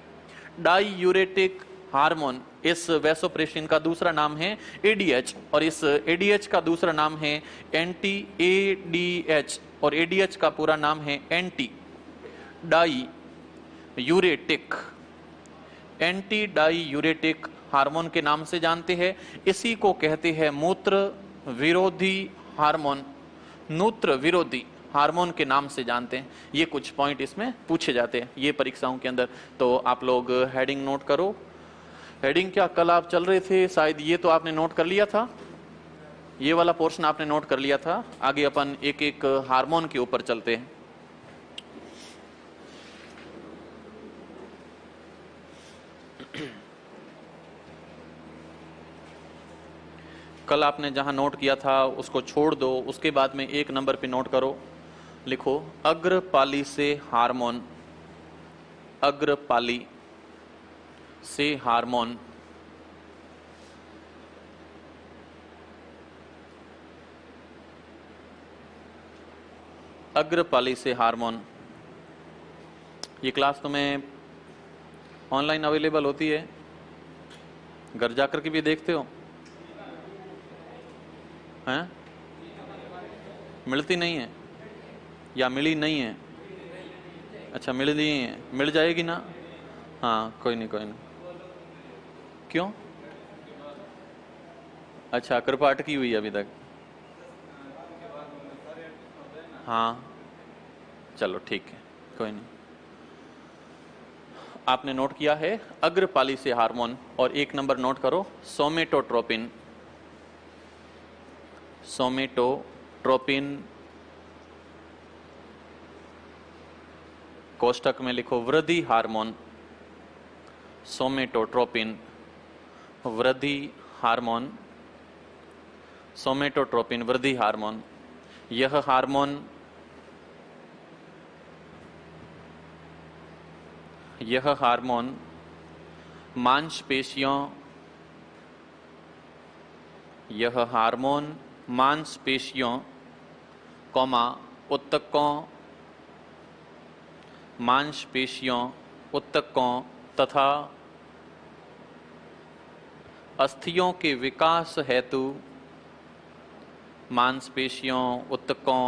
डाईयूरेटिक हार्मोन। इस वैसोप्रेसिन का दूसरा नाम है ADH और इस ADH का दूसरा नाम है एंटी ADH और ADH का पूरा नाम है anti diuretic, anti diuretic hormone के नाम से जानते हैं। इसी को कहते हैं मूत्र विरोधी हार्मोन, मूत्र विरोधी हार्मोन के नाम से जानते हैं। ये कुछ पॉइंट इसमें पूछे जाते हैं ये परीक्षाओं के अंदर, तो आप लोग हेडिंग नोट करो। हेडिंग क्या, कल आप चल रहे थे शायद, ये तो आपने नोट कर लिया था, ये वाला पोर्शन आपने नोट कर लिया था। आगे अपन एक एक हार्मोन के ऊपर चलते हैं। कल आपने जहां नोट किया था उसको छोड़ दो, उसके बाद में 1 नंबर पे नोट करो, लिखो अग्रपाली से हार्मोन, अग्रपाली से हार्मोन। अग्रपाली से हार्मोन, ये क्लास तुम्हें ऑनलाइन अवेलेबल होती है, घर जाकर के भी देखते हो? हैं? मिलती नहीं है या मिली नहीं है? अच्छा, मिल रही है, मिल जाएगी ना? हाँ, कोई नहीं कोई नहीं। क्यों? अच्छा, कृपा अटकी हुई है अभी तक। हाँ, चलो ठीक है, कोई नहीं। आपने नोट किया है अग्रपाली से हार्मोन, और एक नंबर नोट करो, सोमेटोट्रोपिन। सोमेटोट्रोपिन कोष्टक में लिखो वृद्धि हार्मोन। सोमेटोट्रोपिन वृद्धि हार्मोन, सोमेटोट्रोपिन वृद्धि हार्मोन। यह हार्मोन मांसपेशियों ऊतकों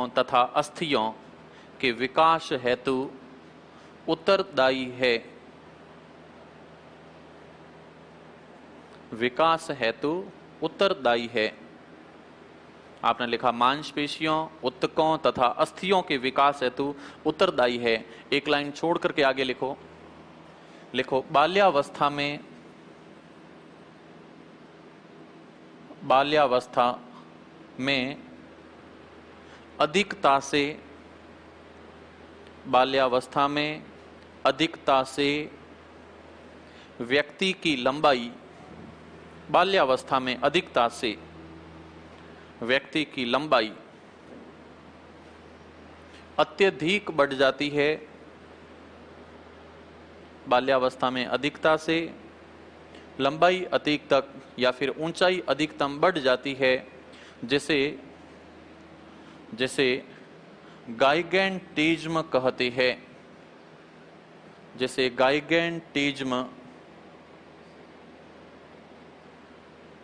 तथा अस्थियों के विकास हेतु उत्तरदायी है। विकास हेतु उत्तरदायी है। आपने लिखा मांसपेशियों, ऊतकों तथा अस्थियों के विकास हेतु उत्तरदायी है। एक लाइन छोड़ करके आगे लिखो, बाल्यावस्था में अधिकता से व्यक्ति की लंबाई अत्यधिक बढ़ जाती है। बाल्यावस्था में अधिकता से लंबाई अधिक तक या फिर ऊंचाई अधिकतम बढ़ जाती है, जिसे गाइगेंटिज्म कहते हैं।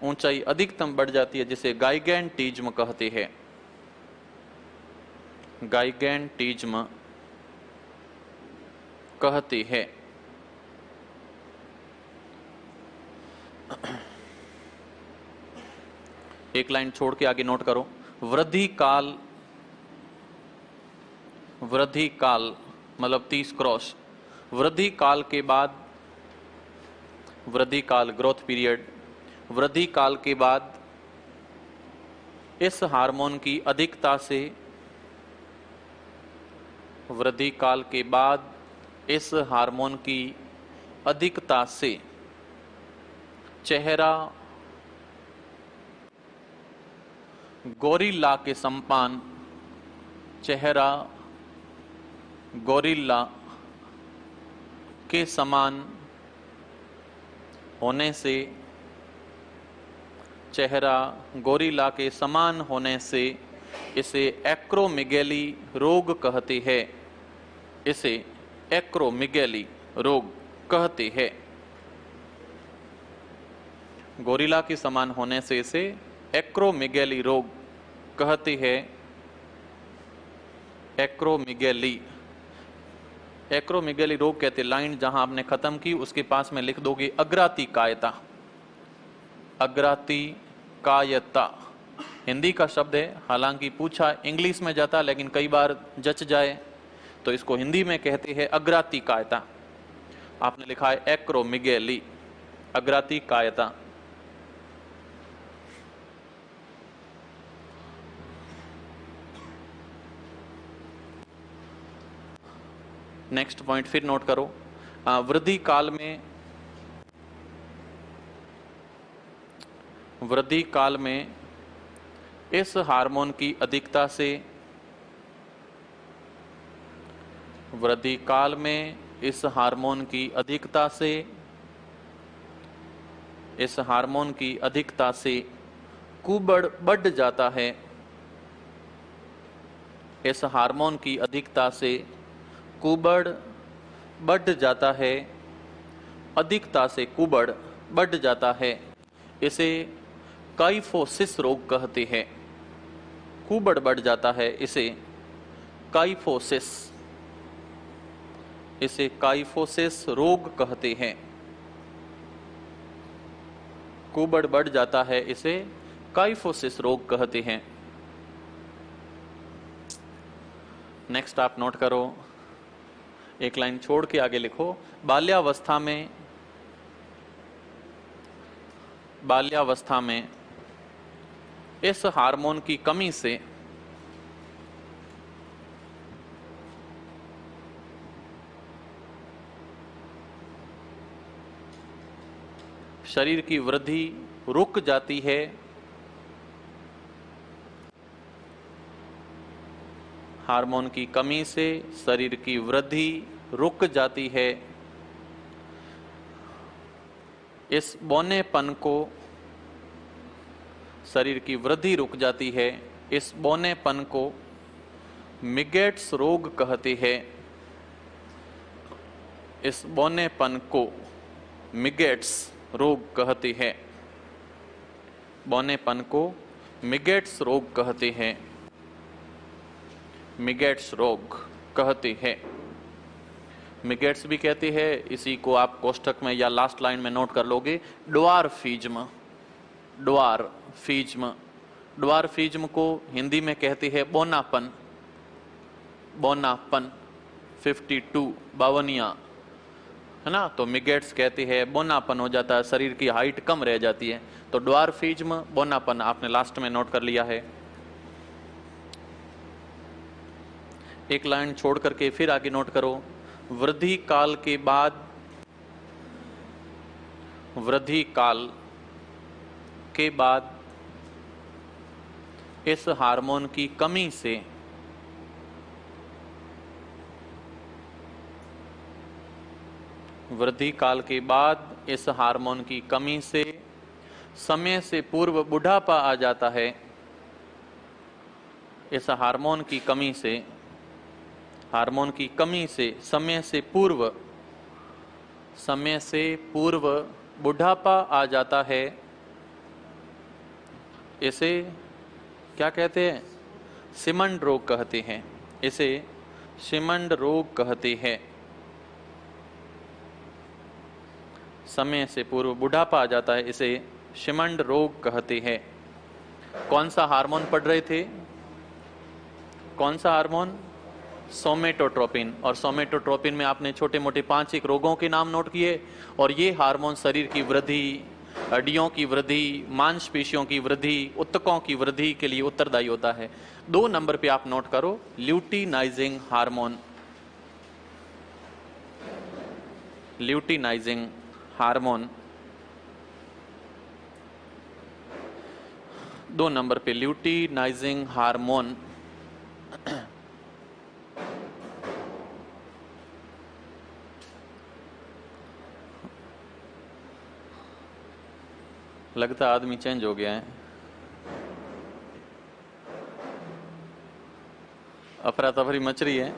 ऊंचाई अधिकतम बढ़ जाती है जिसे गाइगेंटिज्म कहते हैं। गाइगेंटिज्म कहते हैं। एक लाइन छोड़ के आगे नोट करो, वृद्धि काल मतलब 30 क्रॉस। वृद्धि काल के बाद, वृद्धि काल ग्रोथ पीरियड, वृद्धि काल के बाद इस हार्मोन की अधिकता से, वृद्धि काल के बाद इस हार्मोन की अधिकता से चेहरा गोरिल्ला के समान, चेहरा गोरिल्ला के समान होने से, चेहरा गोरिल्ला के समान होने से इसे एक्रोमेगैली रोग कहते हैं। इसे एक्रोमेगैली रोग कहते हैं। गोरिल्ला के समान होने से इसे एक्रोमेगैली रोग कहते हैं। एक्रोमेगैली रोग कहते। लाइन जहां आपने खत्म की उसके पास में लिख दोगे अग्रातिकायता। अग्रातिकायता हिंदी का शब्द है, हालांकि पूछा इंग्लिश में जाता लेकिन कई बार जच जाए तो इसको हिंदी में कहते हैं अग्रातिकायता। आपने लिखा है एक्रोमेगैली, अग्रातिकायता। नेक्स्ट पॉइंट फिर नोट करो, वृद्धि काल में इस हार्मोन की अधिकता से, वृद्धि काल में इस हार्मोन की अधिकता से, इस हार्मोन की अधिकता से कुबड़ बढ़ जाता है। इस हार्मोन की अधिकता से कुबड़ बढ़ जाता है। अधिकता से कुबड़ बढ़ जाता है। इसे काइफोसिस रोग कहते हैं। कुबड़ बढ़ जाता है, इसे काइफोसिस, इसे काइफोसिस रोग कहते हैं। कुबड़ बढ़ जाता है, इसे काइफोसिस रोग कहते हैं। नेक्स्ट आप नोट करो, एक लाइन छोड़ के आगे लिखो। बाल्यावस्था में इस हार्मोन की कमी से शरीर की वृद्धि रुक जाती है। हार्मोन की कमी से शरीर की वृद्धि रुक जाती है। इस बौनेपन को, शरीर की वृद्धि रुक जाती है, इस बौनेपन को मिगेट्स रोग कहते हैं। इस बौनेपन को मिगेट्स रोग कहते हैं। बौनेपन को मिगेट्स रोग कहते हैं। मिगेट्स रोग कहते हैं। मिगेट्स भी कहते हैं, इसी को आप कोष्ठक में या लास्ट लाइन में नोट कर लोगे। ड्वार्फिज्म, ड्वार्फिज्म, ड्वार्फिज्म को हिंदी में कहते हैं बौनापन। बौनापन 52 52 है ना, तो मिगेट्स कहते हैं बौनापन हो जाता है, शरीर की हाइट कम रह जाती है। तो ड्वार्फिज्म, बौनापन आपने लास्ट में नोट कर लिया है। एक लाइन छोड़ करके फिर आगे नोट करो। वृद्धि काल के बाद, वृद्धि काल के बाद इस हार्मोन की कमी से वृद्धि काल के बाद इस हार्मोन की कमी से समय से पूर्व बुढ़ापा आ जाता है। इस हार्मोन की कमी से, हार्मोन की कमी से समय से पूर्व बुढ़ापा आ जाता है। इसे क्या कहते हैं? सिमंड रोग कहते हैं। इसे सिमंड रोग कहते हैं। समय से पूर्व बुढ़ापा आ जाता है, इसे सिमंड रोग कहते हैं। कौन सा हार्मोन पढ़ रहे थे? कौन सा हार्मोन? सोमेटोट्रोपिन। और सोमेटोट्रोपिन में आपने छोटे मोटे 5 रोगों के नाम नोट किए। और ये हार्मोन शरीर की वृद्धि, हड्डियों की वृद्धि, मांसपेशियों की वृद्धि, ऊतकों की वृद्धि के लिए उत्तरदायी होता है। 2 नंबर पे आप नोट करो, luteinizing hormone. Luteinizing hormone 2 number पे, ल्यूटिनाइजिंग हार्मोन। लगता आदमी चेंज हो गया है। अफरा तफरी मच रही है।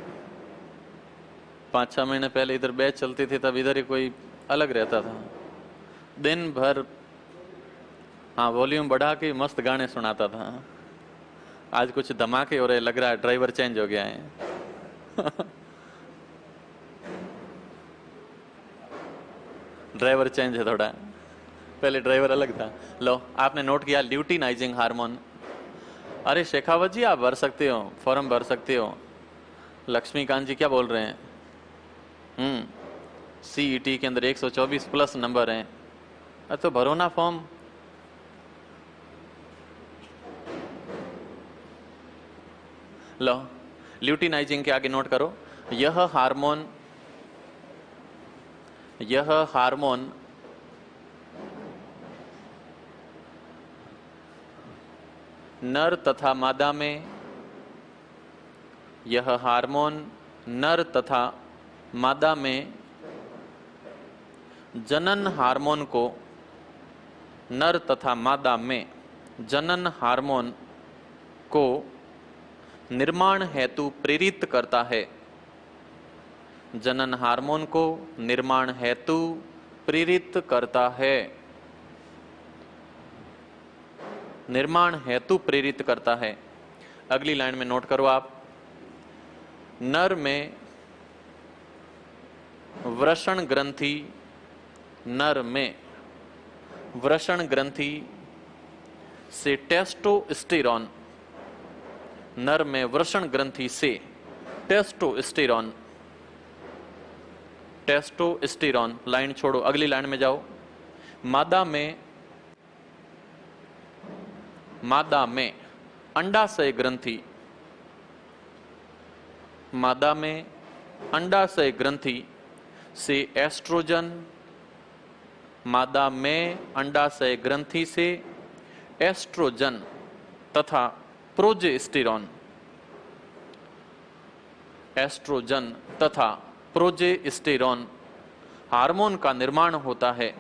5-6 महीने पहले इधर बैच चलते थे, तब इधर ही कोई अलग रहता था दिन भर। हाँ, वॉल्यूम बढ़ा के मस्त गाने सुनाता था। आज कुछ धमाके हो रहे, लग रहा है ड्राइवर चेंज हो गया है। ड्राइवर चेंज है थोड़ा, पहले ड्राइवर अलग था। लो, आपने नोट किया ल्यूटिनाइजिंग हार्मोन। अरे शेखावत जी, आप भर सकते हो, फॉर्म भर सकते हो। लक्ष्मीकांत जी क्या बोल रहे हैं? सीईटी के अंदर 124 प्लस नंबर हैं। अरे तो भरो ना फॉर्म। लो, ल्यूटिनाइजिंग के आगे नोट करो। यह हार्मोन नर तथा मादा में, यह हार्मोन नर तथा मादा में जनन हार्मोन को, नर तथा मादा में जनन हार्मोन को निर्माण हेतु प्रेरित करता है। जनन हार्मोन को निर्माण हेतु प्रेरित करता है। निर्माण हेतु प्रेरित करता है। अगली लाइन में नोट करो आप, नर में वृषण ग्रंथि, नर में वृषण ग्रंथि से टेस्टोस्टेरॉन, नर में वृषण ग्रंथि से टेस्टोस्टेरॉन, टेस्टोस्टेरॉन, लाइन छोड़ो, अगली लाइन में जाओ। मादा में अंडाशय ग्रंथि, मादा में अंडाशय ग्रंथि से एस्ट्रोजन, मादा में अंडाशय ग्रंथि से एस्ट्रोजन तथा प्रोजेस्टेरॉन, एस्ट्रोजन तथा प्रोजेस्टेरॉन हार्मोन का निर्माण होता है।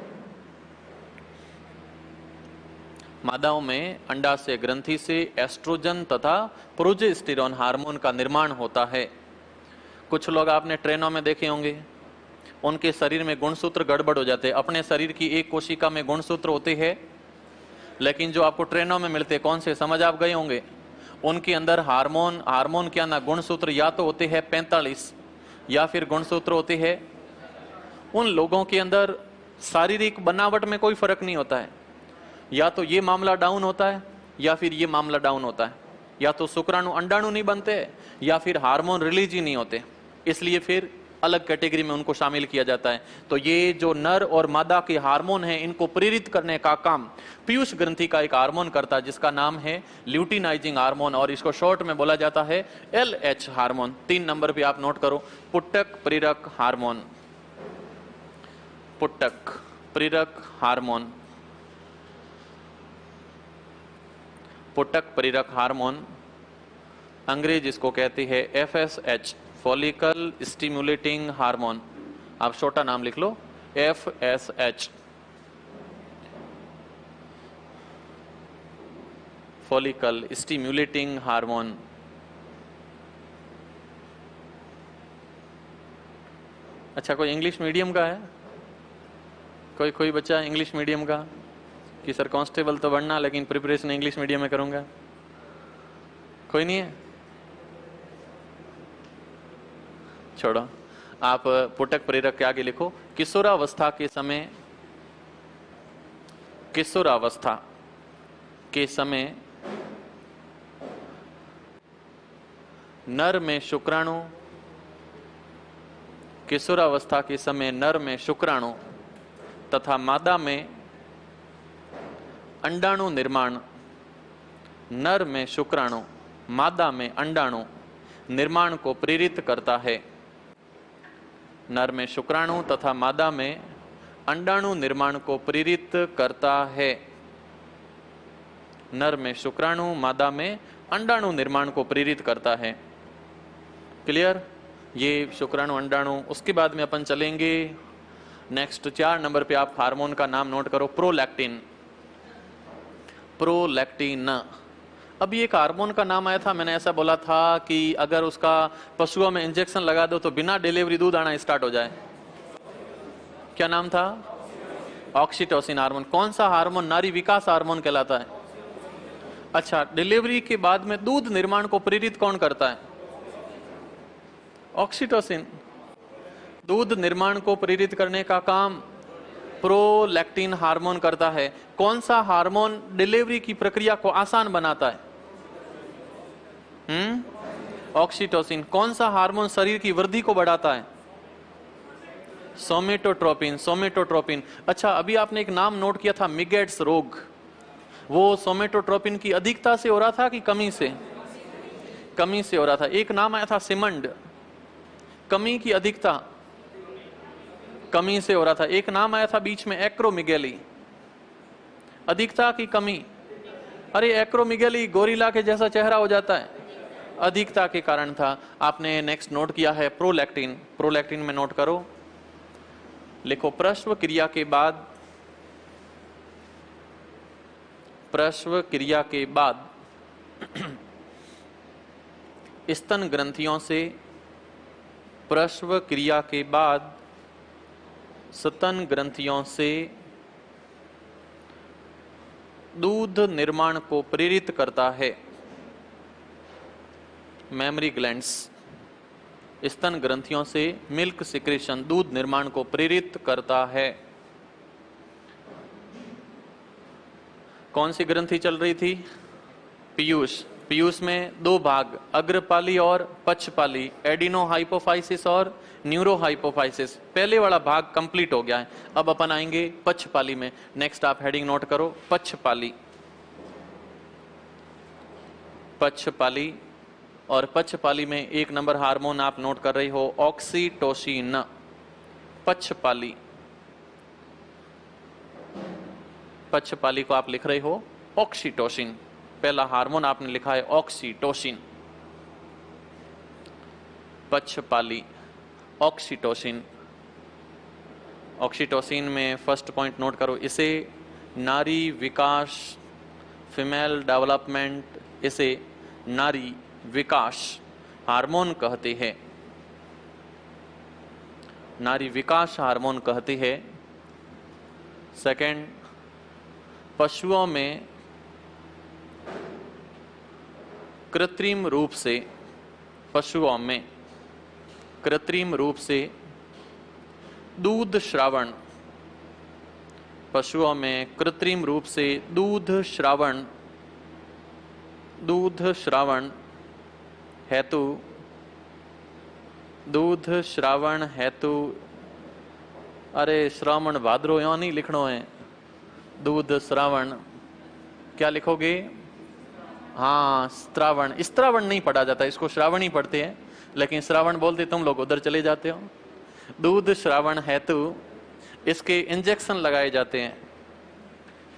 मादाओं में अंडाशय ग्रंथि से एस्ट्रोजन तथा प्रोजेस्टेरॉन हार्मोन का निर्माण होता है। कुछ लोग आपने ट्रेनों में देखे होंगे, उनके शरीर में गुणसूत्र गड़बड़ हो जाते हैं। अपने शरीर की एक कोशिका में गुणसूत्र होते हैं, लेकिन जो आपको ट्रेनों में मिलते कौन से, समझ आप गए होंगे, उनके अंदर हार्मोन क्या ना, गुणसूत्र या तो होते हैं 45 या फिर गुणसूत्र होते हैं। उन लोगों के अंदर शारीरिक बनावट में कोई फर्क नहीं होता है, या तो ये मामला डाउन होता है या फिर ये मामला डाउन होता है, या तो शुक्राणु अंडाणु नहीं बनते या फिर हार्मोन रिलीज ही नहीं होते, इसलिए फिर अलग कैटेगरी में उनको शामिल किया जाता है। तो ये जो नर और मादा के हार्मोन हैं, इनको प्रेरित करने का काम पीयूष ग्रंथि का एक हार्मोन करता है जिसका नाम है ल्यूटिनाइजिंग हार्मोन, और इसको शॉर्ट में बोला जाता है LH हार्मोन। 3 नंबर पे आप नोट करो, पुटक प्रेरक हार्मोन, पुटक प्रेरक हार्मोन, पुटक प्रेरक हार्मोन, अंग्रेज इसको कहती है FSH, फॉलिकल स्टिमुलेटिंग हार्मोन। आप छोटा नाम लिख लो, FSH, फॉलिकल स्टिमुलेटिंग हार्मोन। अच्छा, कोई इंग्लिश मीडियम का है? कोई बच्चा इंग्लिश मीडियम का कि सर कांस्टेबल तो बनना, लेकिन प्रिपरेशन इंग्लिश मीडियम में करूंगा? कोई नहीं है? छोड़ो, आप पुटक प्रेरक के आगे लिखो, किशोरावस्था के समय, किशोरावस्था के समय नर में शुक्राणु, किशोरावस्था के समय नर में शुक्राणु तथा मादा में अंडाणु निर्माण, नर में शुक्राणु मादा में अंडाणु निर्माण को प्रेरित करता है। नर में शुक्राणु तथा मादा में अंडाणु निर्माण को प्रेरित करता है। नर में शुक्राणु मादा में अंडाणु निर्माण को प्रेरित करता है। क्लियर? ये शुक्राणु अंडाणु। उसके बाद में अपन चलेंगे नेक्स्ट 4 नंबर पे, आप हार्मोन का नाम नोट करो, प्रोलैक्टिन, प्रोलैक्टिन। अभी एक हार्मोन का नाम आया था, मैंने ऐसा बोला था कि अगर उसका पशुओं में इंजेक्शन लगा दो तो बिना डिलीवरी दूध आना स्टार्ट हो जाए। क्या नाम था? Oxytocin hormone. कौन सा हार्मोन? नारी विकास हार्मोन कहलाता है। अच्छा, डिलीवरी के बाद में दूध निर्माण को प्रेरित कौन करता है? ऑक्सीटोसिन। दूध निर्माण को प्रेरित करने का काम प्रोलैक्टिन हार्मोन करता है। कौन सा हार्मोन डिलीवरी की प्रक्रिया को आसान बनाता है? ऑक्सीटोसिन। कौन सा हार्मोन शरीर की वृद्धि को बढ़ाता है? Somatotropin, somatotropin. अच्छा, अभी आपने एक नाम नोट किया था, मिगेट्स रोग। वो सोमेटोट्रोपिन की अधिकता से हो रहा था कि कमी से? कमी से हो रहा था। एक नाम आया था सिमंड, कमी की अधिकता, कमी से हो रहा था। एक नाम आया था बीच में एक्रोमिगेली, अधिकता की कमी। अरे एक्रोमिगेली गोरिल्ला के जैसा चेहरा हो जाता है, अधिकता के कारण था। आपने नेक्स्ट नोट किया है प्रोलैक्टिन। प्रोलैक्टिन में नोट करो, लिखो, प्रसव क्रिया के बाद, प्रसव क्रिया के बाद स्तन ग्रंथियों से, प्रसव क्रिया के बाद स्तन ग्रंथियों से दूध निर्माण को प्रेरित करता है? मेमरी ग्लैंड्स, स्तन ग्रंथियों से मिल्क सिक्रेशन दूध निर्माण को प्रेरित करता है। कौन सी ग्रंथि चल रही थी? पीयूष। पीयूष में दो भाग, अग्रपाली और पक्षपाली, एडिनो हाइपोफाइसिस और न्यूरो हाइपोफाइसिस। पहले वाला भाग कंप्लीट हो गया है, अब अपन आएंगे पक्षपाली में। नेक्स्ट आप हेडिंग नोट करो, पक्षपाली। पक्षपाली, और पक्षपाली में एक नंबर हार्मोन आप नोट कर रही हो, ऑक्सीटोसिन। पक्षपाली, पक्षपाली को आप लिख रहे हो ऑक्सीटोसिन। पहला हार्मोन आपने लिखा है ऑक्सीटोसिन। पक्षपाली, ऑक्सीटोसिन। ऑक्सीटोसिन में फर्स्ट पॉइंट नोट करो, इसे नारी विकास, फीमेल डेवलपमेंट, इसे नारी विकास हार्मोन कहते हैं। नारी विकास हार्मोन कहते हैं। सेकंड, पशुओं में कृत्रिम रूप से, पशुओं में कृत्रिम रूप से दूध श्रावण, पशुओं में कृत्रिम रूप से दूध श्रावण, दूध श्रावण हेतु, दूध श्रावण हेतु, अरे श्रावण भाद्रो यहाँ नहीं लिखना है, दूध श्रावण क्या लिखोगे? हाँ, श्रावण। श्रावण नहीं पढ़ा जाता, इसको श्रावण ही पढ़ते हैं, लेकिन श्रावण बोलते तुम लोग उधर चले जाते हो। दूध श्रावण हेतु इसके इंजेक्शन लगाए जाते हैं।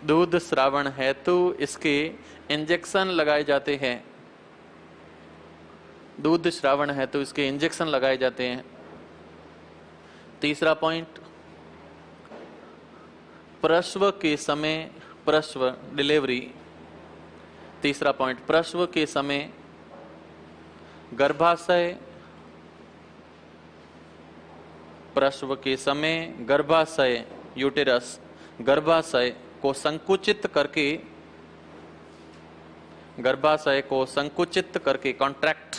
दूध श्रावण हेतु इसके इंजेक्शन लगाए जाते हैं। दूध श्रावण हेतु इसके इंजेक्शन लगाए जाते हैं। तीसरा पॉइंट, प्रसव के समय, प्रसव डिलीवरी, तीसरा पॉइंट, प्रसव के समय गर्भाशय, प्रसव के समय गर्भाशय, यूटेरस, गर्भाशय को संकुचित करके, गर्भाशय को संकुचित करके, कॉन्ट्रैक्ट,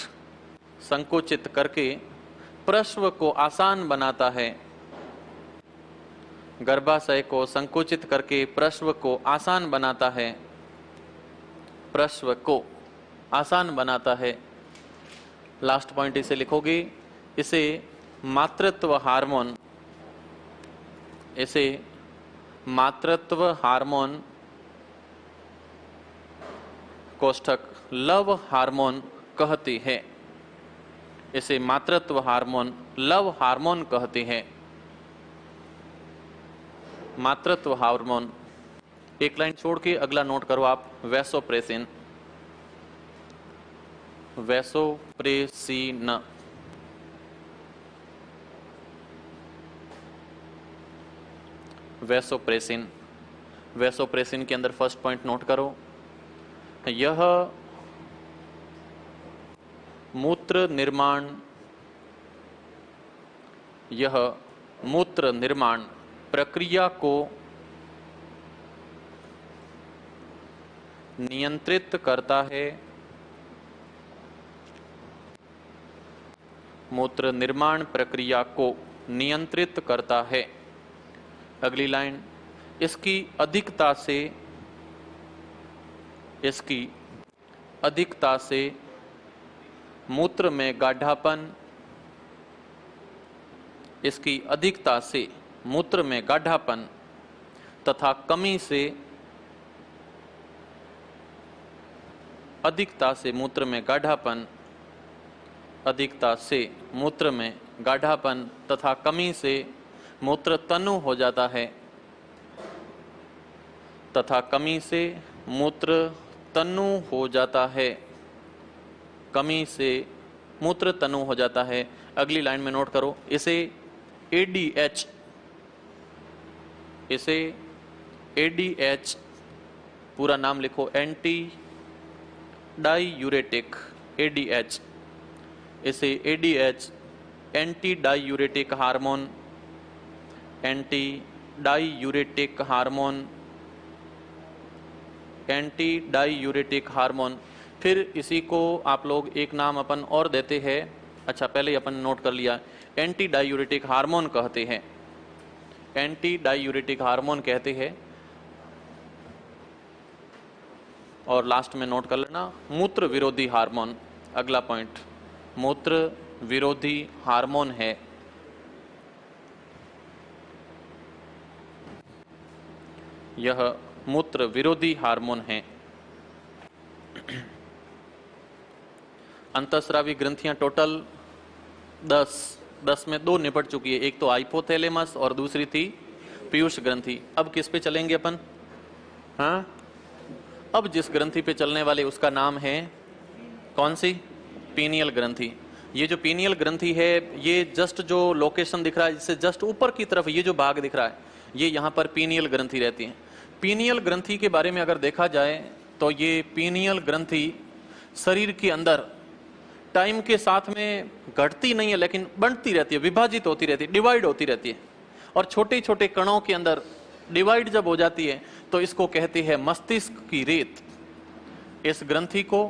संकुचित करके प्रसव को आसान बनाता है। गर्भाशय को संकुचित करके प्रसव को आसान बनाता है, प्रसव को आसान बनाता है। लास्ट पॉइंट इसे लिखोगे, इसे मातृत्व हार्मोन, इसे मातृत्व हार्मोन कोष्ठक लव हार्मोन कहते हैं। इसे मातृत्व हार्मोन, लव हार्मोन कहते हैं। मातृत्व हार्मोन। एक लाइन छोड़ के अगला नोट करो आप, वैसोप्रेसिन। Vasopressin, vasopressin. वैसोप्रेसिन के अंदर फर्स्ट पॉइंट नोट करो, यह मूत्र निर्माण, यह मूत्र निर्माण प्रक्रिया को नियंत्रित करता है। मूत्र निर्माण प्रक्रिया को नियंत्रित करता है। अगली लाइन, इसकी अधिकता से, इसकी अधिकता से मूत्र में गाढ़ापन, इसकी अधिकता से मूत्र में गाढ़ापन तथा कमी से, अधिकता से मूत्र में गाढ़ापन, अधिकता से मूत्र में गाढ़ापन तथा कमी से मूत्र तनु हो जाता है, तथा कमी से मूत्र तनु हो जाता है, कमी से मूत्र तनु हो जाता है। अगली लाइन में नोट करो, इसे ADH, इसे ADH पूरा नाम लिखो, एंटी डाईयूरेटिक, ADH, इसे ADH anti diuretic hormone, anti diuretic hormone anti diuretic hormone. फिर इसी को आप लोग एक नाम अपन और देते हैं, अच्छा पहले ही अपन नोट कर लिया, एंटी डाईयूरेटिक हार्मोन कहते हैं, एंटी डाईयूरेटिक हार्मोन कहते हैं। और लास्ट में नोट कर लेना मूत्र विरोधी हार्मोन, अगला पॉइंट मूत्र विरोधी हार्मोन है। यह मूत्र विरोधी हार्मोन है। अंतःस्रावी ग्रंथियां टोटल 10 में 2 निपट चुकी है, एक तो हाइपोथैलेमस और दूसरी थी पीयूष ग्रंथि। अब किस पे चलेंगे अपन? हाँ, अब जिस ग्रंथि पे चलने वाले उसका नाम है कौन सी? पीनियल ग्रंथि। ये जो पीनियल ग्रंथि है, ये जस्ट जो लोकेशन दिख रहा है इससे जस्ट ऊपर की तरफ ये जो भाग दिख रहा है, ये यहाँ पर पीनियल ग्रंथि रहती है। पीनियल ग्रंथि के बारे में अगर देखा जाए तो ये पीनियल ग्रंथि शरीर के अंदर टाइम के साथ में घटती नहीं है, लेकिन बढ़ती रहती है, विभाजित होती रहती है, डिवाइड होती रहती है। और छोटे छोटे कणों के अंदर डिवाइड जब हो जाती है तो इसको कहते हैं मस्तिष्क की रेत। इस ग्रंथि को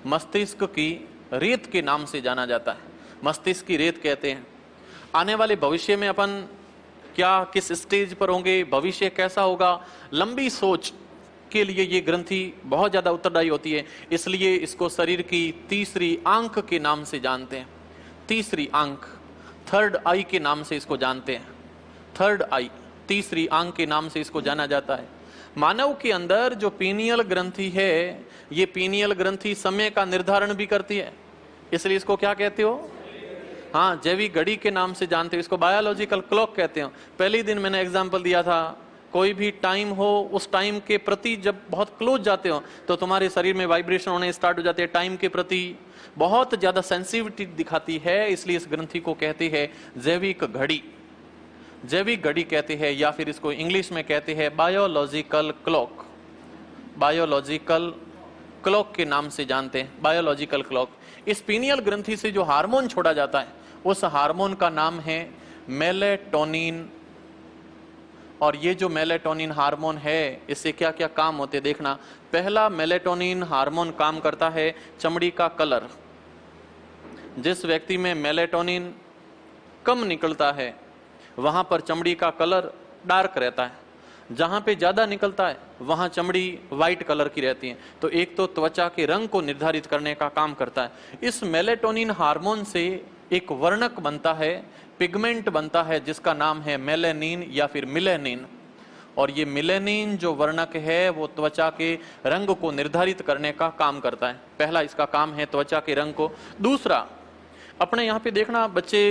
मस्तिष्क की रेत के नाम से जाना जाता है, मस्तिष्क की रेत कहते हैं। आने वाले भविष्य में अपन क्या किस स्टेज पर होंगे, भविष्य कैसा होगा, लंबी सोच के लिए ये ग्रंथि बहुत ज्यादा उत्तरदायी होती है। इसलिए इसको शरीर की तीसरी आंख के नाम से जानते हैं, तीसरी आंख, थर्ड आई के नाम से इसको जानते हैं, थर्ड आई, तीसरी आंख के नाम से इसको जाना जाता है। मानव के अंदर जो पीनियल ग्रंथि है, ये पीनियल ग्रंथि समय का निर्धारण भी करती है, इसलिए इसको क्या कहते हो? हाँ, जैविक घड़ी के नाम से जानते हो, इसको बायोलॉजिकल क्लॉक कहते हो। पहले दिन मैंने एग्जाम्पल दिया था, कोई भी टाइम हो, उस टाइम के प्रति जब बहुत क्लोज जाते हो तो तुम्हारे शरीर में वाइब्रेशन होने स्टार्ट हो जाते हैं, टाइम के प्रति बहुत ज्यादा सेंसिटिविटी दिखाती है, इसलिए इस ग्रंथि को कहते हैं जैविक घड़ी, जैविक घड़ी कहते हैं, या फिर इसको इंग्लिश में कहते हैं बायोलॉजिकल क्लॉक, बायोलॉजिकल क्लॉक के नाम से जानते हैं, बायोलॉजिकल क्लॉक। इस पीनियल ग्रंथि से जो हार्मोन छोड़ा जाता है उस हार्मोन का नाम है मेलेटोनिन। और ये जो मेलेटोनिन हार्मोन है, इससे क्या क्या काम होते देखना। पहला, मेलेटोनिन हार्मोन काम करता है चमड़ी का कलर। जिस व्यक्ति में मेलेटोनिन कम निकलता है वहां पर चमड़ी का कलर डार्क रहता है, जहां पे ज्यादा निकलता है वहां चमड़ी व्हाइट कलर की रहती है। तो एक तो त्वचा के रंग को निर्धारित करने का काम करता है। इस मेलेटोनिन हार्मोन से एक वर्णक बनता है, पिगमेंट बनता है, जिसका नाम है मेलेनिन या फिर मिलेनिन। और ये मिलेनिन जो वर्णक है वो त्वचा के रंग को निर्धारित करने का काम करता है। पहला इसका काम है त्वचा के रंग को। दूसरा, अपने यहाँ पे देखना बच्चे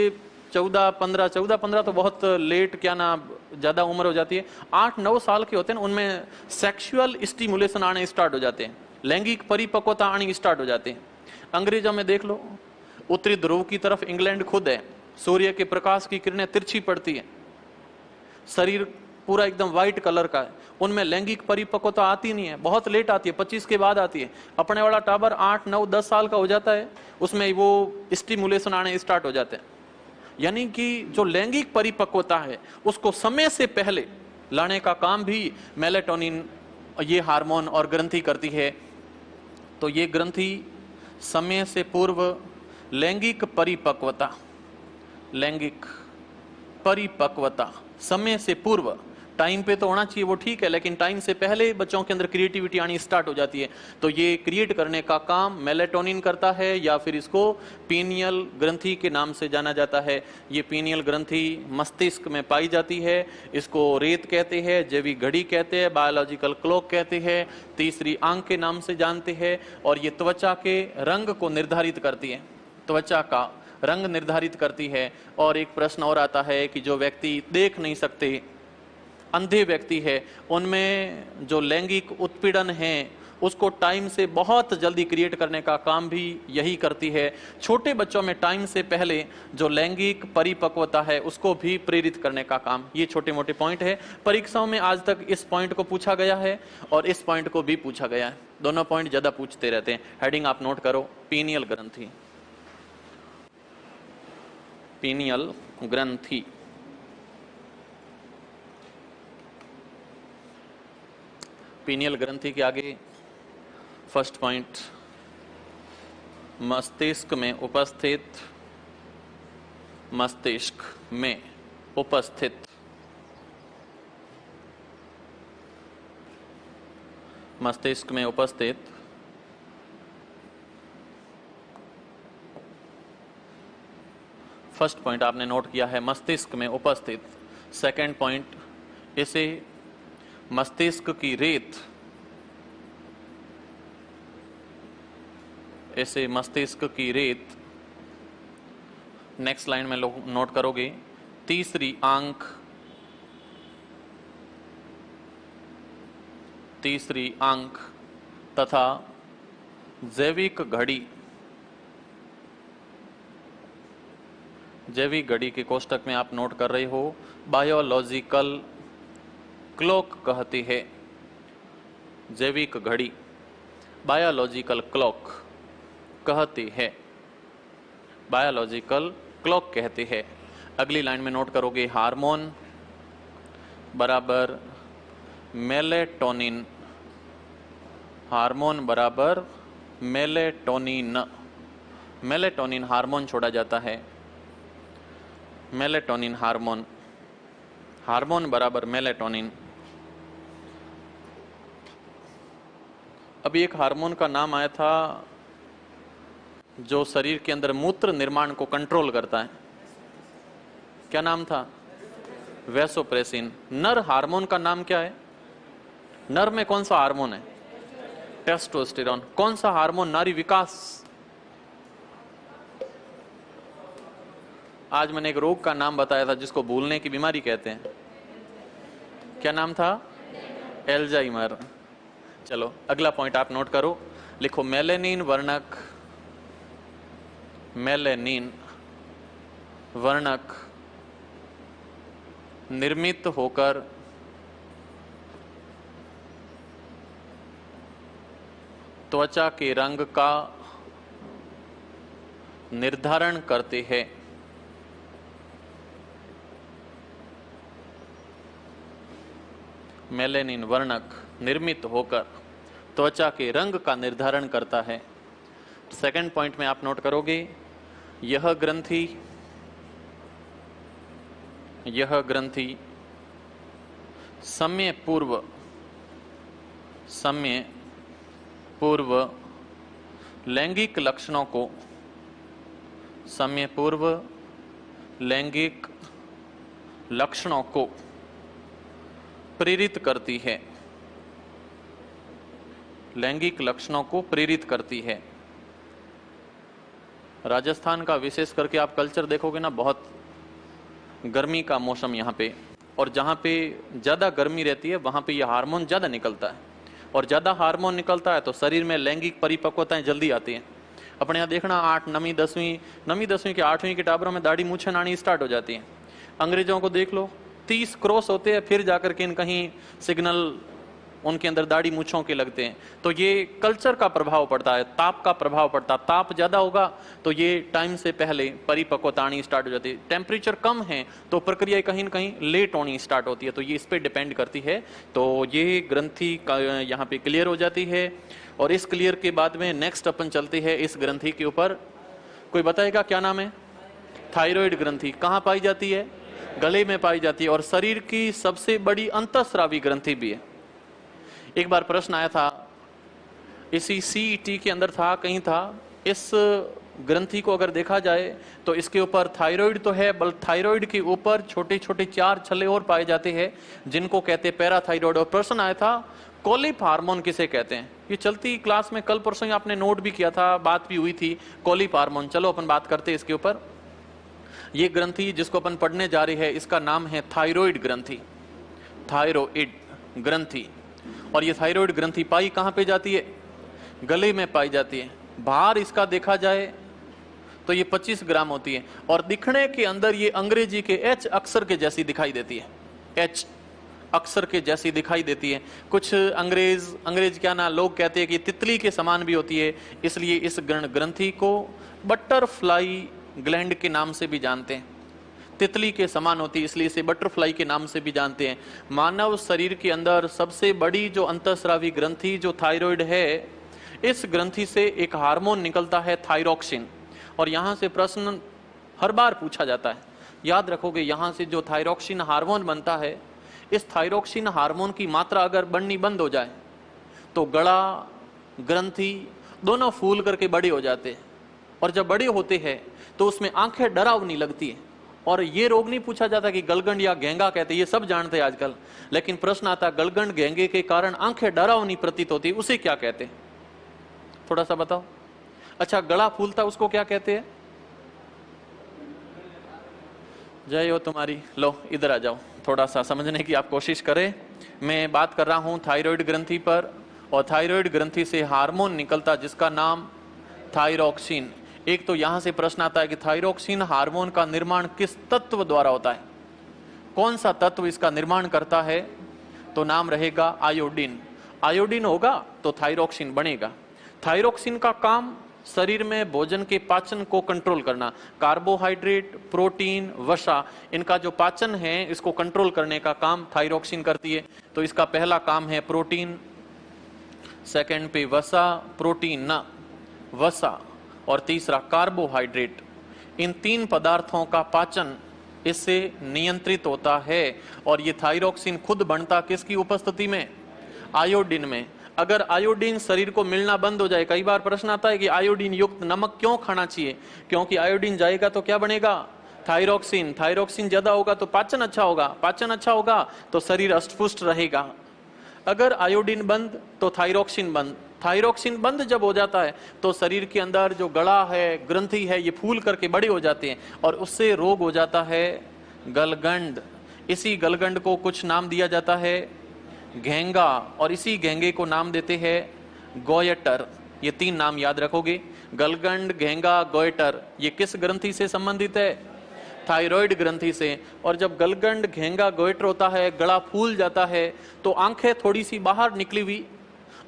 14-15 तो बहुत लेट, क्या ना ज्यादा उम्र हो जाती है, 8-9 साल के होते हैं, उनमें सेक्सुअल स्टिमुलेशन आने स्टार्ट हो जाते हैं, लैंगिक परिपक्वता आनी स्टार्ट हो जाते हैं। अंग्रेजों में देख लो, उत्तरी ध्रुव की तरफ इंग्लैंड खुद है, सूर्य के प्रकाश की किरणें तिरछी पड़ती है, शरीर पूरा एकदम व्हाइट कलर का है, उनमें लैंगिक परिपक्वता आती नहीं है, बहुत लेट आती है, 25 के बाद आती है। अपने वाला टाबर 8-9-10 साल का हो जाता है, उसमें वो स्टिमुलेशन आने स्टार्ट हो जाते हैं। यानी कि जो लैंगिक परिपक्वता है उसको समय से पहले लाने का काम भी मेलेटोनिन, ये हार्मोन और ग्रंथि करती है। तो ये ग्रंथि समय से पूर्व लैंगिक परिपक्वता, लैंगिक परिपक्वता समय से पूर्व, टाइम पे तो होना चाहिए वो ठीक है, लेकिन टाइम से पहले बच्चों के अंदर क्रिएटिविटी आनी स्टार्ट हो जाती है। तो ये क्रिएट करने का काम मेलेटोनिन करता है, या फिर इसको पीनियल ग्रंथि के नाम से जाना जाता है। ये पीनियल ग्रंथि मस्तिष्क में पाई जाती है, इसको रेत कहते हैं, जैविक घड़ी कहते हैं, बायोलॉजिकल क्लॉक कहते हैं, तीसरी आंख के नाम से जानते हैं। और ये त्वचा के रंग को निर्धारित करती है, त्वचा का रंग निर्धारित करती है। और एक प्रश्न और आता है कि जो व्यक्ति देख नहीं सकते, अंधे व्यक्ति है, उनमें जो लैंगिक उत्पीड़न है उसको टाइम से बहुत जल्दी क्रिएट करने का काम भी यही करती है। छोटे बच्चों में टाइम से पहले जो लैंगिक परिपक्वता है उसको भी प्रेरित करने का काम। ये छोटे मोटे पॉइंट है, परीक्षाओं में आज तक इस पॉइंट को पूछा गया है और इस पॉइंट को भी पूछा गया है, दोनों पॉइंट ज्यादा पूछते रहते हैं। हेडिंग आप नोट करो, पीनियल ग्रंथि, पीनियल ग्रंथि। पीनियल ग्रंथि के आगे फर्स्ट पॉइंट, मस्तिष्क में उपस्थित, मस्तिष्क में उपस्थित, मस्तिष्क में उपस्थित फर्स्ट पॉइंट आपने नोट किया है, मस्तिष्क में उपस्थित। सेकंड पॉइंट, इसे मस्तिष्क की रेत, इसे मस्तिष्क की रेत, नेक्स्ट लाइन में लोग नोट करोगे। तीसरी आंख, तीसरी आंख तथा जैविक घड़ी, जैविक घड़ी के कोष्टक में आप नोट कर रहे हो, बायोलॉजिकल क्लॉक कहती है। जैविक घड़ी बायोलॉजिकल क्लॉक कहती है, बायोलॉजिकल क्लॉक कहती है। अगली लाइन में नोट करोगे, हार्मोन बराबर मेलेटोनिन, हार्मोन बराबर मेलेटोनिन, मेलेटोनिन हार्मोन छोड़ा जाता है, मेलेटोनिन हार्मोन, हार्मोन बराबर मेलेटोनिन। अभी एक हार्मोन का नाम आया था जो शरीर के अंदर मूत्र निर्माण को कंट्रोल करता है, क्या नाम था? वैसोप्रेसिन। नर हार्मोन का नाम क्या है? नर में कौन सा हार्मोन है? टेस्टोस्टेरोन। कौन सा हार्मोन नारी विकास? आज मैंने एक रोग का नाम बताया था जिसको भूलने की बीमारी कहते हैं, क्या नाम था? एल्जाइमर। चलो अगला पॉइंट आप नोट करो, लिखो मेलेनिन वर्णक, मेलेनिन वर्णक निर्मित होकर त्वचा के रंग का निर्धारण करते हैं। मेलेनिन वर्णक निर्मित होकर त्वचा के रंग का निर्धारण करता है। सेकंड पॉइंट में आप नोट करोगे, यह ग्रंथि, यह ग्रंथि समय पूर्व, समय पूर्व लैंगिक लक्षणों को, समय पूर्व लैंगिक लक्षणों को प्रेरित करती है, लैंगिक लक्षणों को प्रेरित करती है। राजस्थान का विशेष करके आप कल्चर देखोगे ना, बहुत गर्मी का मौसम यहाँ पे, और जहाँ पे ज़्यादा गर्मी रहती है वहाँ पे ये हार्मोन ज़्यादा निकलता है, और ज़्यादा हार्मोन निकलता है तो शरीर में लैंगिक परिपक्वताएं जल्दी आती हैं। अपने यहाँ देखना 8, 9वीं 10वीं, 9वीं 10वीं के 8वीं के टाबरों में दाढ़ी मूछें आनी स्टार्ट हो जाती हैं। अंग्रेजों को देख लो, 30 क्रॉस होते हैं फिर जाकर के कहीं सिग्नल उनके अंदर दाढ़ी मूछों के लगते हैं। तो ये कल्चर का प्रभाव पड़ता है, ताप का प्रभाव पड़ता है। ताप ज्यादा होगा तो ये टाइम से पहले परिपक्वता आनी स्टार्ट हो जाती है। टेम्परेचर कम है तो प्रक्रिया कहीं न कहीं लेट होनी स्टार्ट होती है, तो ये इस पे डिपेंड करती है। तो ये ग्रंथि यहाँ पे क्लियर हो जाती है, और इस क्लियर के बाद में नेक्स्ट अपन चलते हैं इस ग्रंथि के ऊपर। कोई बताएगा क्या नाम है? थायराइड ग्रंथि। कहाँ पाई जाती है? गले में पाई जाती है, और शरीर की सबसे बड़ी अंतःस्रावी ग्रंथि भी है। एक बार प्रश्न आया था, इसी सीईटी के अंदर था, कहीं था, इस ग्रंथि को अगर देखा जाए तो इसके ऊपर थायराइड तो है, बल थायराइड के ऊपर छोटे छोटे 4 छल्ले और पाए जाते हैं जिनको कहते हैं पैराथायराइड। और प्रश्न आया था, कोलिप हार्मोन किसे कहते हैं? ये चलती क्लास में कल परसों ही आपने नोट भी किया था, बात भी हुई थी, कोलिप हार्मोन। चलो अपन बात करते हैं इसके ऊपर। ये ग्रंथि जिसको अपन पढ़ने जा रहे हैं इसका नाम है थायराइड ग्रंथि, थायराइड ग्रंथि। और ये थायराइड ग्रंथि पाई कहां पे जाती है? गले में पाई जाती है। भार इसका देखा जाए तो ये 25 ग्राम होती है, और दिखने के अंदर ये अंग्रेजी के एच अक्षर के जैसी दिखाई देती है, एच अक्षर के जैसी दिखाई देती है। कुछ अंग्रेज क्या ना लोग कहते हैं कि तितली के समान भी होती है, इसलिए इस ग्रंथि को बटरफ्लाई ग्लैंड के नाम से भी जानते हैं। तितली के समान होती है इसलिए इसे बटरफ्लाई के नाम से भी जानते हैं। मानव शरीर के अंदर सबसे बड़ी जो अंतःस्रावी ग्रंथि जो थायराइड है, इस ग्रंथि से एक हार्मोन निकलता है थायरोक्सिन, और यहां से प्रश्न हर बार पूछा जाता है, याद रखोगे यहां से जो थायरोक्सिन हार्मोन बनता है, इस थायरोक्सिन हार्मोन की मात्रा अगर बढ़नी बंद हो जाए तो गला, ग्रंथि दोनों फूल करके बड़े हो जाते हैं, और जब बड़े होते हैं तो उसमें आंखें डरावनी लगती है। और ये रोग नहीं पूछा जाता कि गलगंड या घेंगा कहते, ये सब जानते हैं आजकल, लेकिन प्रश्न आता है गलगंड घेंगे के कारण आंखें डरावनी प्रतीत होती है, उसे क्या कहते हैं? थोड़ा सा बताओ। अच्छा, गला फूलता उसको क्या कहते हैं? जय हो तुम्हारी। लो इधर आ जाओ, थोड़ा सा समझने की आप कोशिश करें। मैं बात कर रहा हूं थायराइड ग्रंथि पर, और थायराइड ग्रंथि से हार्मोन निकलता जिसका नाम थायरोक्सिन। एक तो यहां से प्रश्न आता है कि थायरोक्सिन हार्मोन का निर्माण किस तत्व द्वारा होता है, कौन सा तत्व इसका निर्माण करता है? तो नाम रहेगा आयोडीन। आयोडीन होगा तो थायरोक्सिन बनेगा। थायरोक्सिन का काम शरीर में भोजन के पाचन को कंट्रोल करना, कार्बोहाइड्रेट, प्रोटीन, वसा, इनका जो पाचन है इसको कंट्रोल करने का काम थायरोक्सिन करती है। तो इसका पहला काम है प्रोटीन, सेकंड पे वसा, प्रोटीन ना वसा, और तीसरा कार्बोहाइड्रेट। इन तीन पदार्थों का पाचन इससे नियंत्रित होता है। और ये थायरोक्सिन खुद बनता किसकी उपस्थिति में? आयोडीन में। अगर आयोडीन शरीर को मिलना बंद हो जाए, कई बार प्रश्न आता है कि आयोडीन युक्त नमक क्यों खाना चाहिए? क्योंकि आयोडीन जाएगा तो क्या बनेगा? थायरोक्सिन। थायरोक्सिन ज्यादा होगा तो पाचन अच्छा होगा, पाचन अच्छा होगा तो शरीर अष्टपुष्ट रहेगा। अगर आयोडीन बंद तो थायरोक्सिन बंद। थायरोक्सिन बंद जब हो जाता है तो शरीर के अंदर जो गला है, ग्रंथि है, ये फूल करके बड़े हो जाते हैं, और उससे रोग हो जाता है गलगंड। इसी गलगंड को कुछ नाम दिया जाता है घेंगा, और इसी घेंगे को नाम देते हैं गोयटर। ये तीन नाम याद रखोगे, गलगंड, घेंगा, गोयटर। ये किस ग्रंथि से संबंधित है? थायराइड ग्रंथि से। और जब गलगंड, घेंगा, गोयटर होता है, गला फूल जाता है, तो आंखें थोड़ी सी बाहर निकली हुई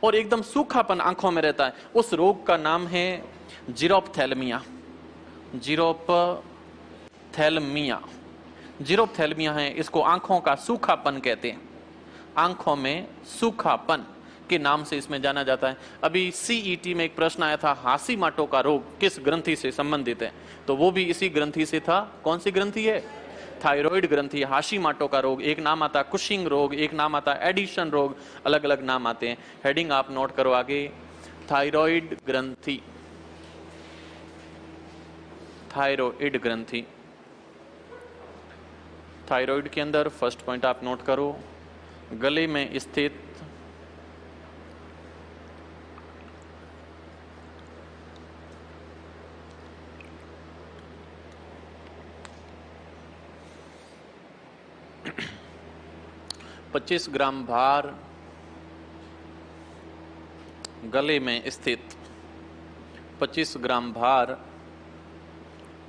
और एकदम सूखापन आंखों में रहता है, उस रोग का नाम है जीरोप्थेल्मिया। जीरोप्थेल्मिया, जीरोप्थेल्मिया है, इसको आंखों का सूखापन कहते हैं। आंखों में सूखापन के नाम से इसमें जाना जाता है। अभी सीईटी में एक प्रश्न आया था, हाशीमाटो का रोग किस ग्रंथि से संबंधित है? तो वो भी इसी ग्रंथि से था। कौन सी ग्रंथि है? थायराइड ग्रंथि। हाशीमाटो का रोग, एक नाम आता कुशिंग रोग, एक नाम आता एडिशन रोग, अलग अलग नाम आते हैं। हेडिंग आप नोट करो आगे, थायराइड ग्रंथि, थायराइड ग्रंथि। थायराइड के अंदर फर्स्ट पॉइंट आप नोट करो, गले में स्थित पच्चीस ग्राम भार, गले में स्थित 25 ग्राम भार,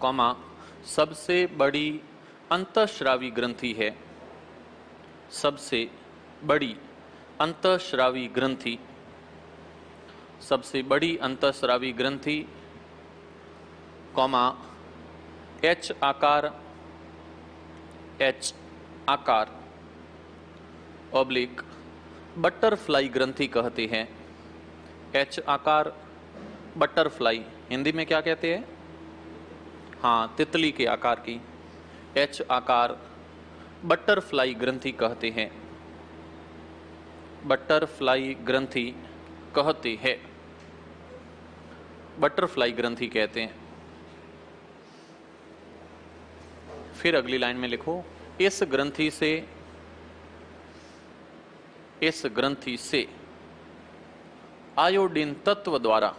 कॉमा, सबसे बड़ी अंतःस्रावी ग्रंथि है। सबसे बड़ी अंतःस्रावी ग्रंथि, सबसे बड़ी अंतःस्रावी ग्रंथि, कॉमा, एच आकार, एच आकार ऑब्लिक बटरफ्लाई ग्रंथि कहते हैं। एच आकार बटरफ्लाई, हिंदी में क्या कहते हैं? हाँ, तितली के आकार की। एच आकार बटरफ्लाई ग्रंथि कहते हैं, बटरफ्लाई ग्रंथि कहते हैं, बटरफ्लाई ग्रंथि कहते हैं। फिर अगली लाइन में लिखो, इस ग्रंथि से, इस ग्रंथि से आयोडीन तत्व द्वारा,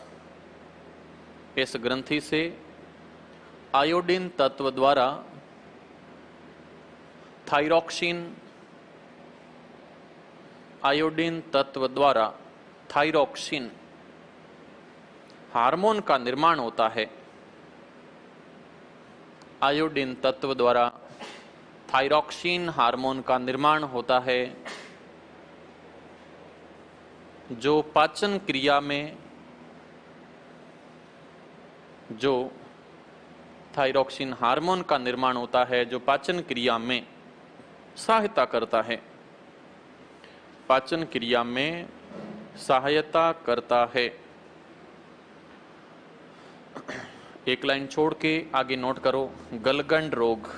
इस ग्रंथि से आयोडीन तत्व द्वारा थायरोक्सिन, आयोडीन तत्व द्वारा थायरोक्सिन हार्मोन का निर्माण होता है। आयोडीन तत्व द्वारा थायरोक्सिन हार्मोन का निर्माण होता है, जो पाचन क्रिया में, जो थायरोक्सिन हार्मोन का निर्माण होता है जो पाचन क्रिया में सहायता करता है, पाचन क्रिया में सहायता करता है। एक लाइन छोड़ के आगे नोट करो, गलगंड रोग,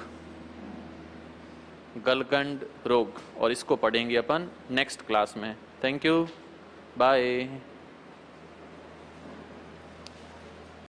गलगंड रोग, और इसको पढ़ेंगे अपन नेक्स्ट क्लास में। Thank you, bye.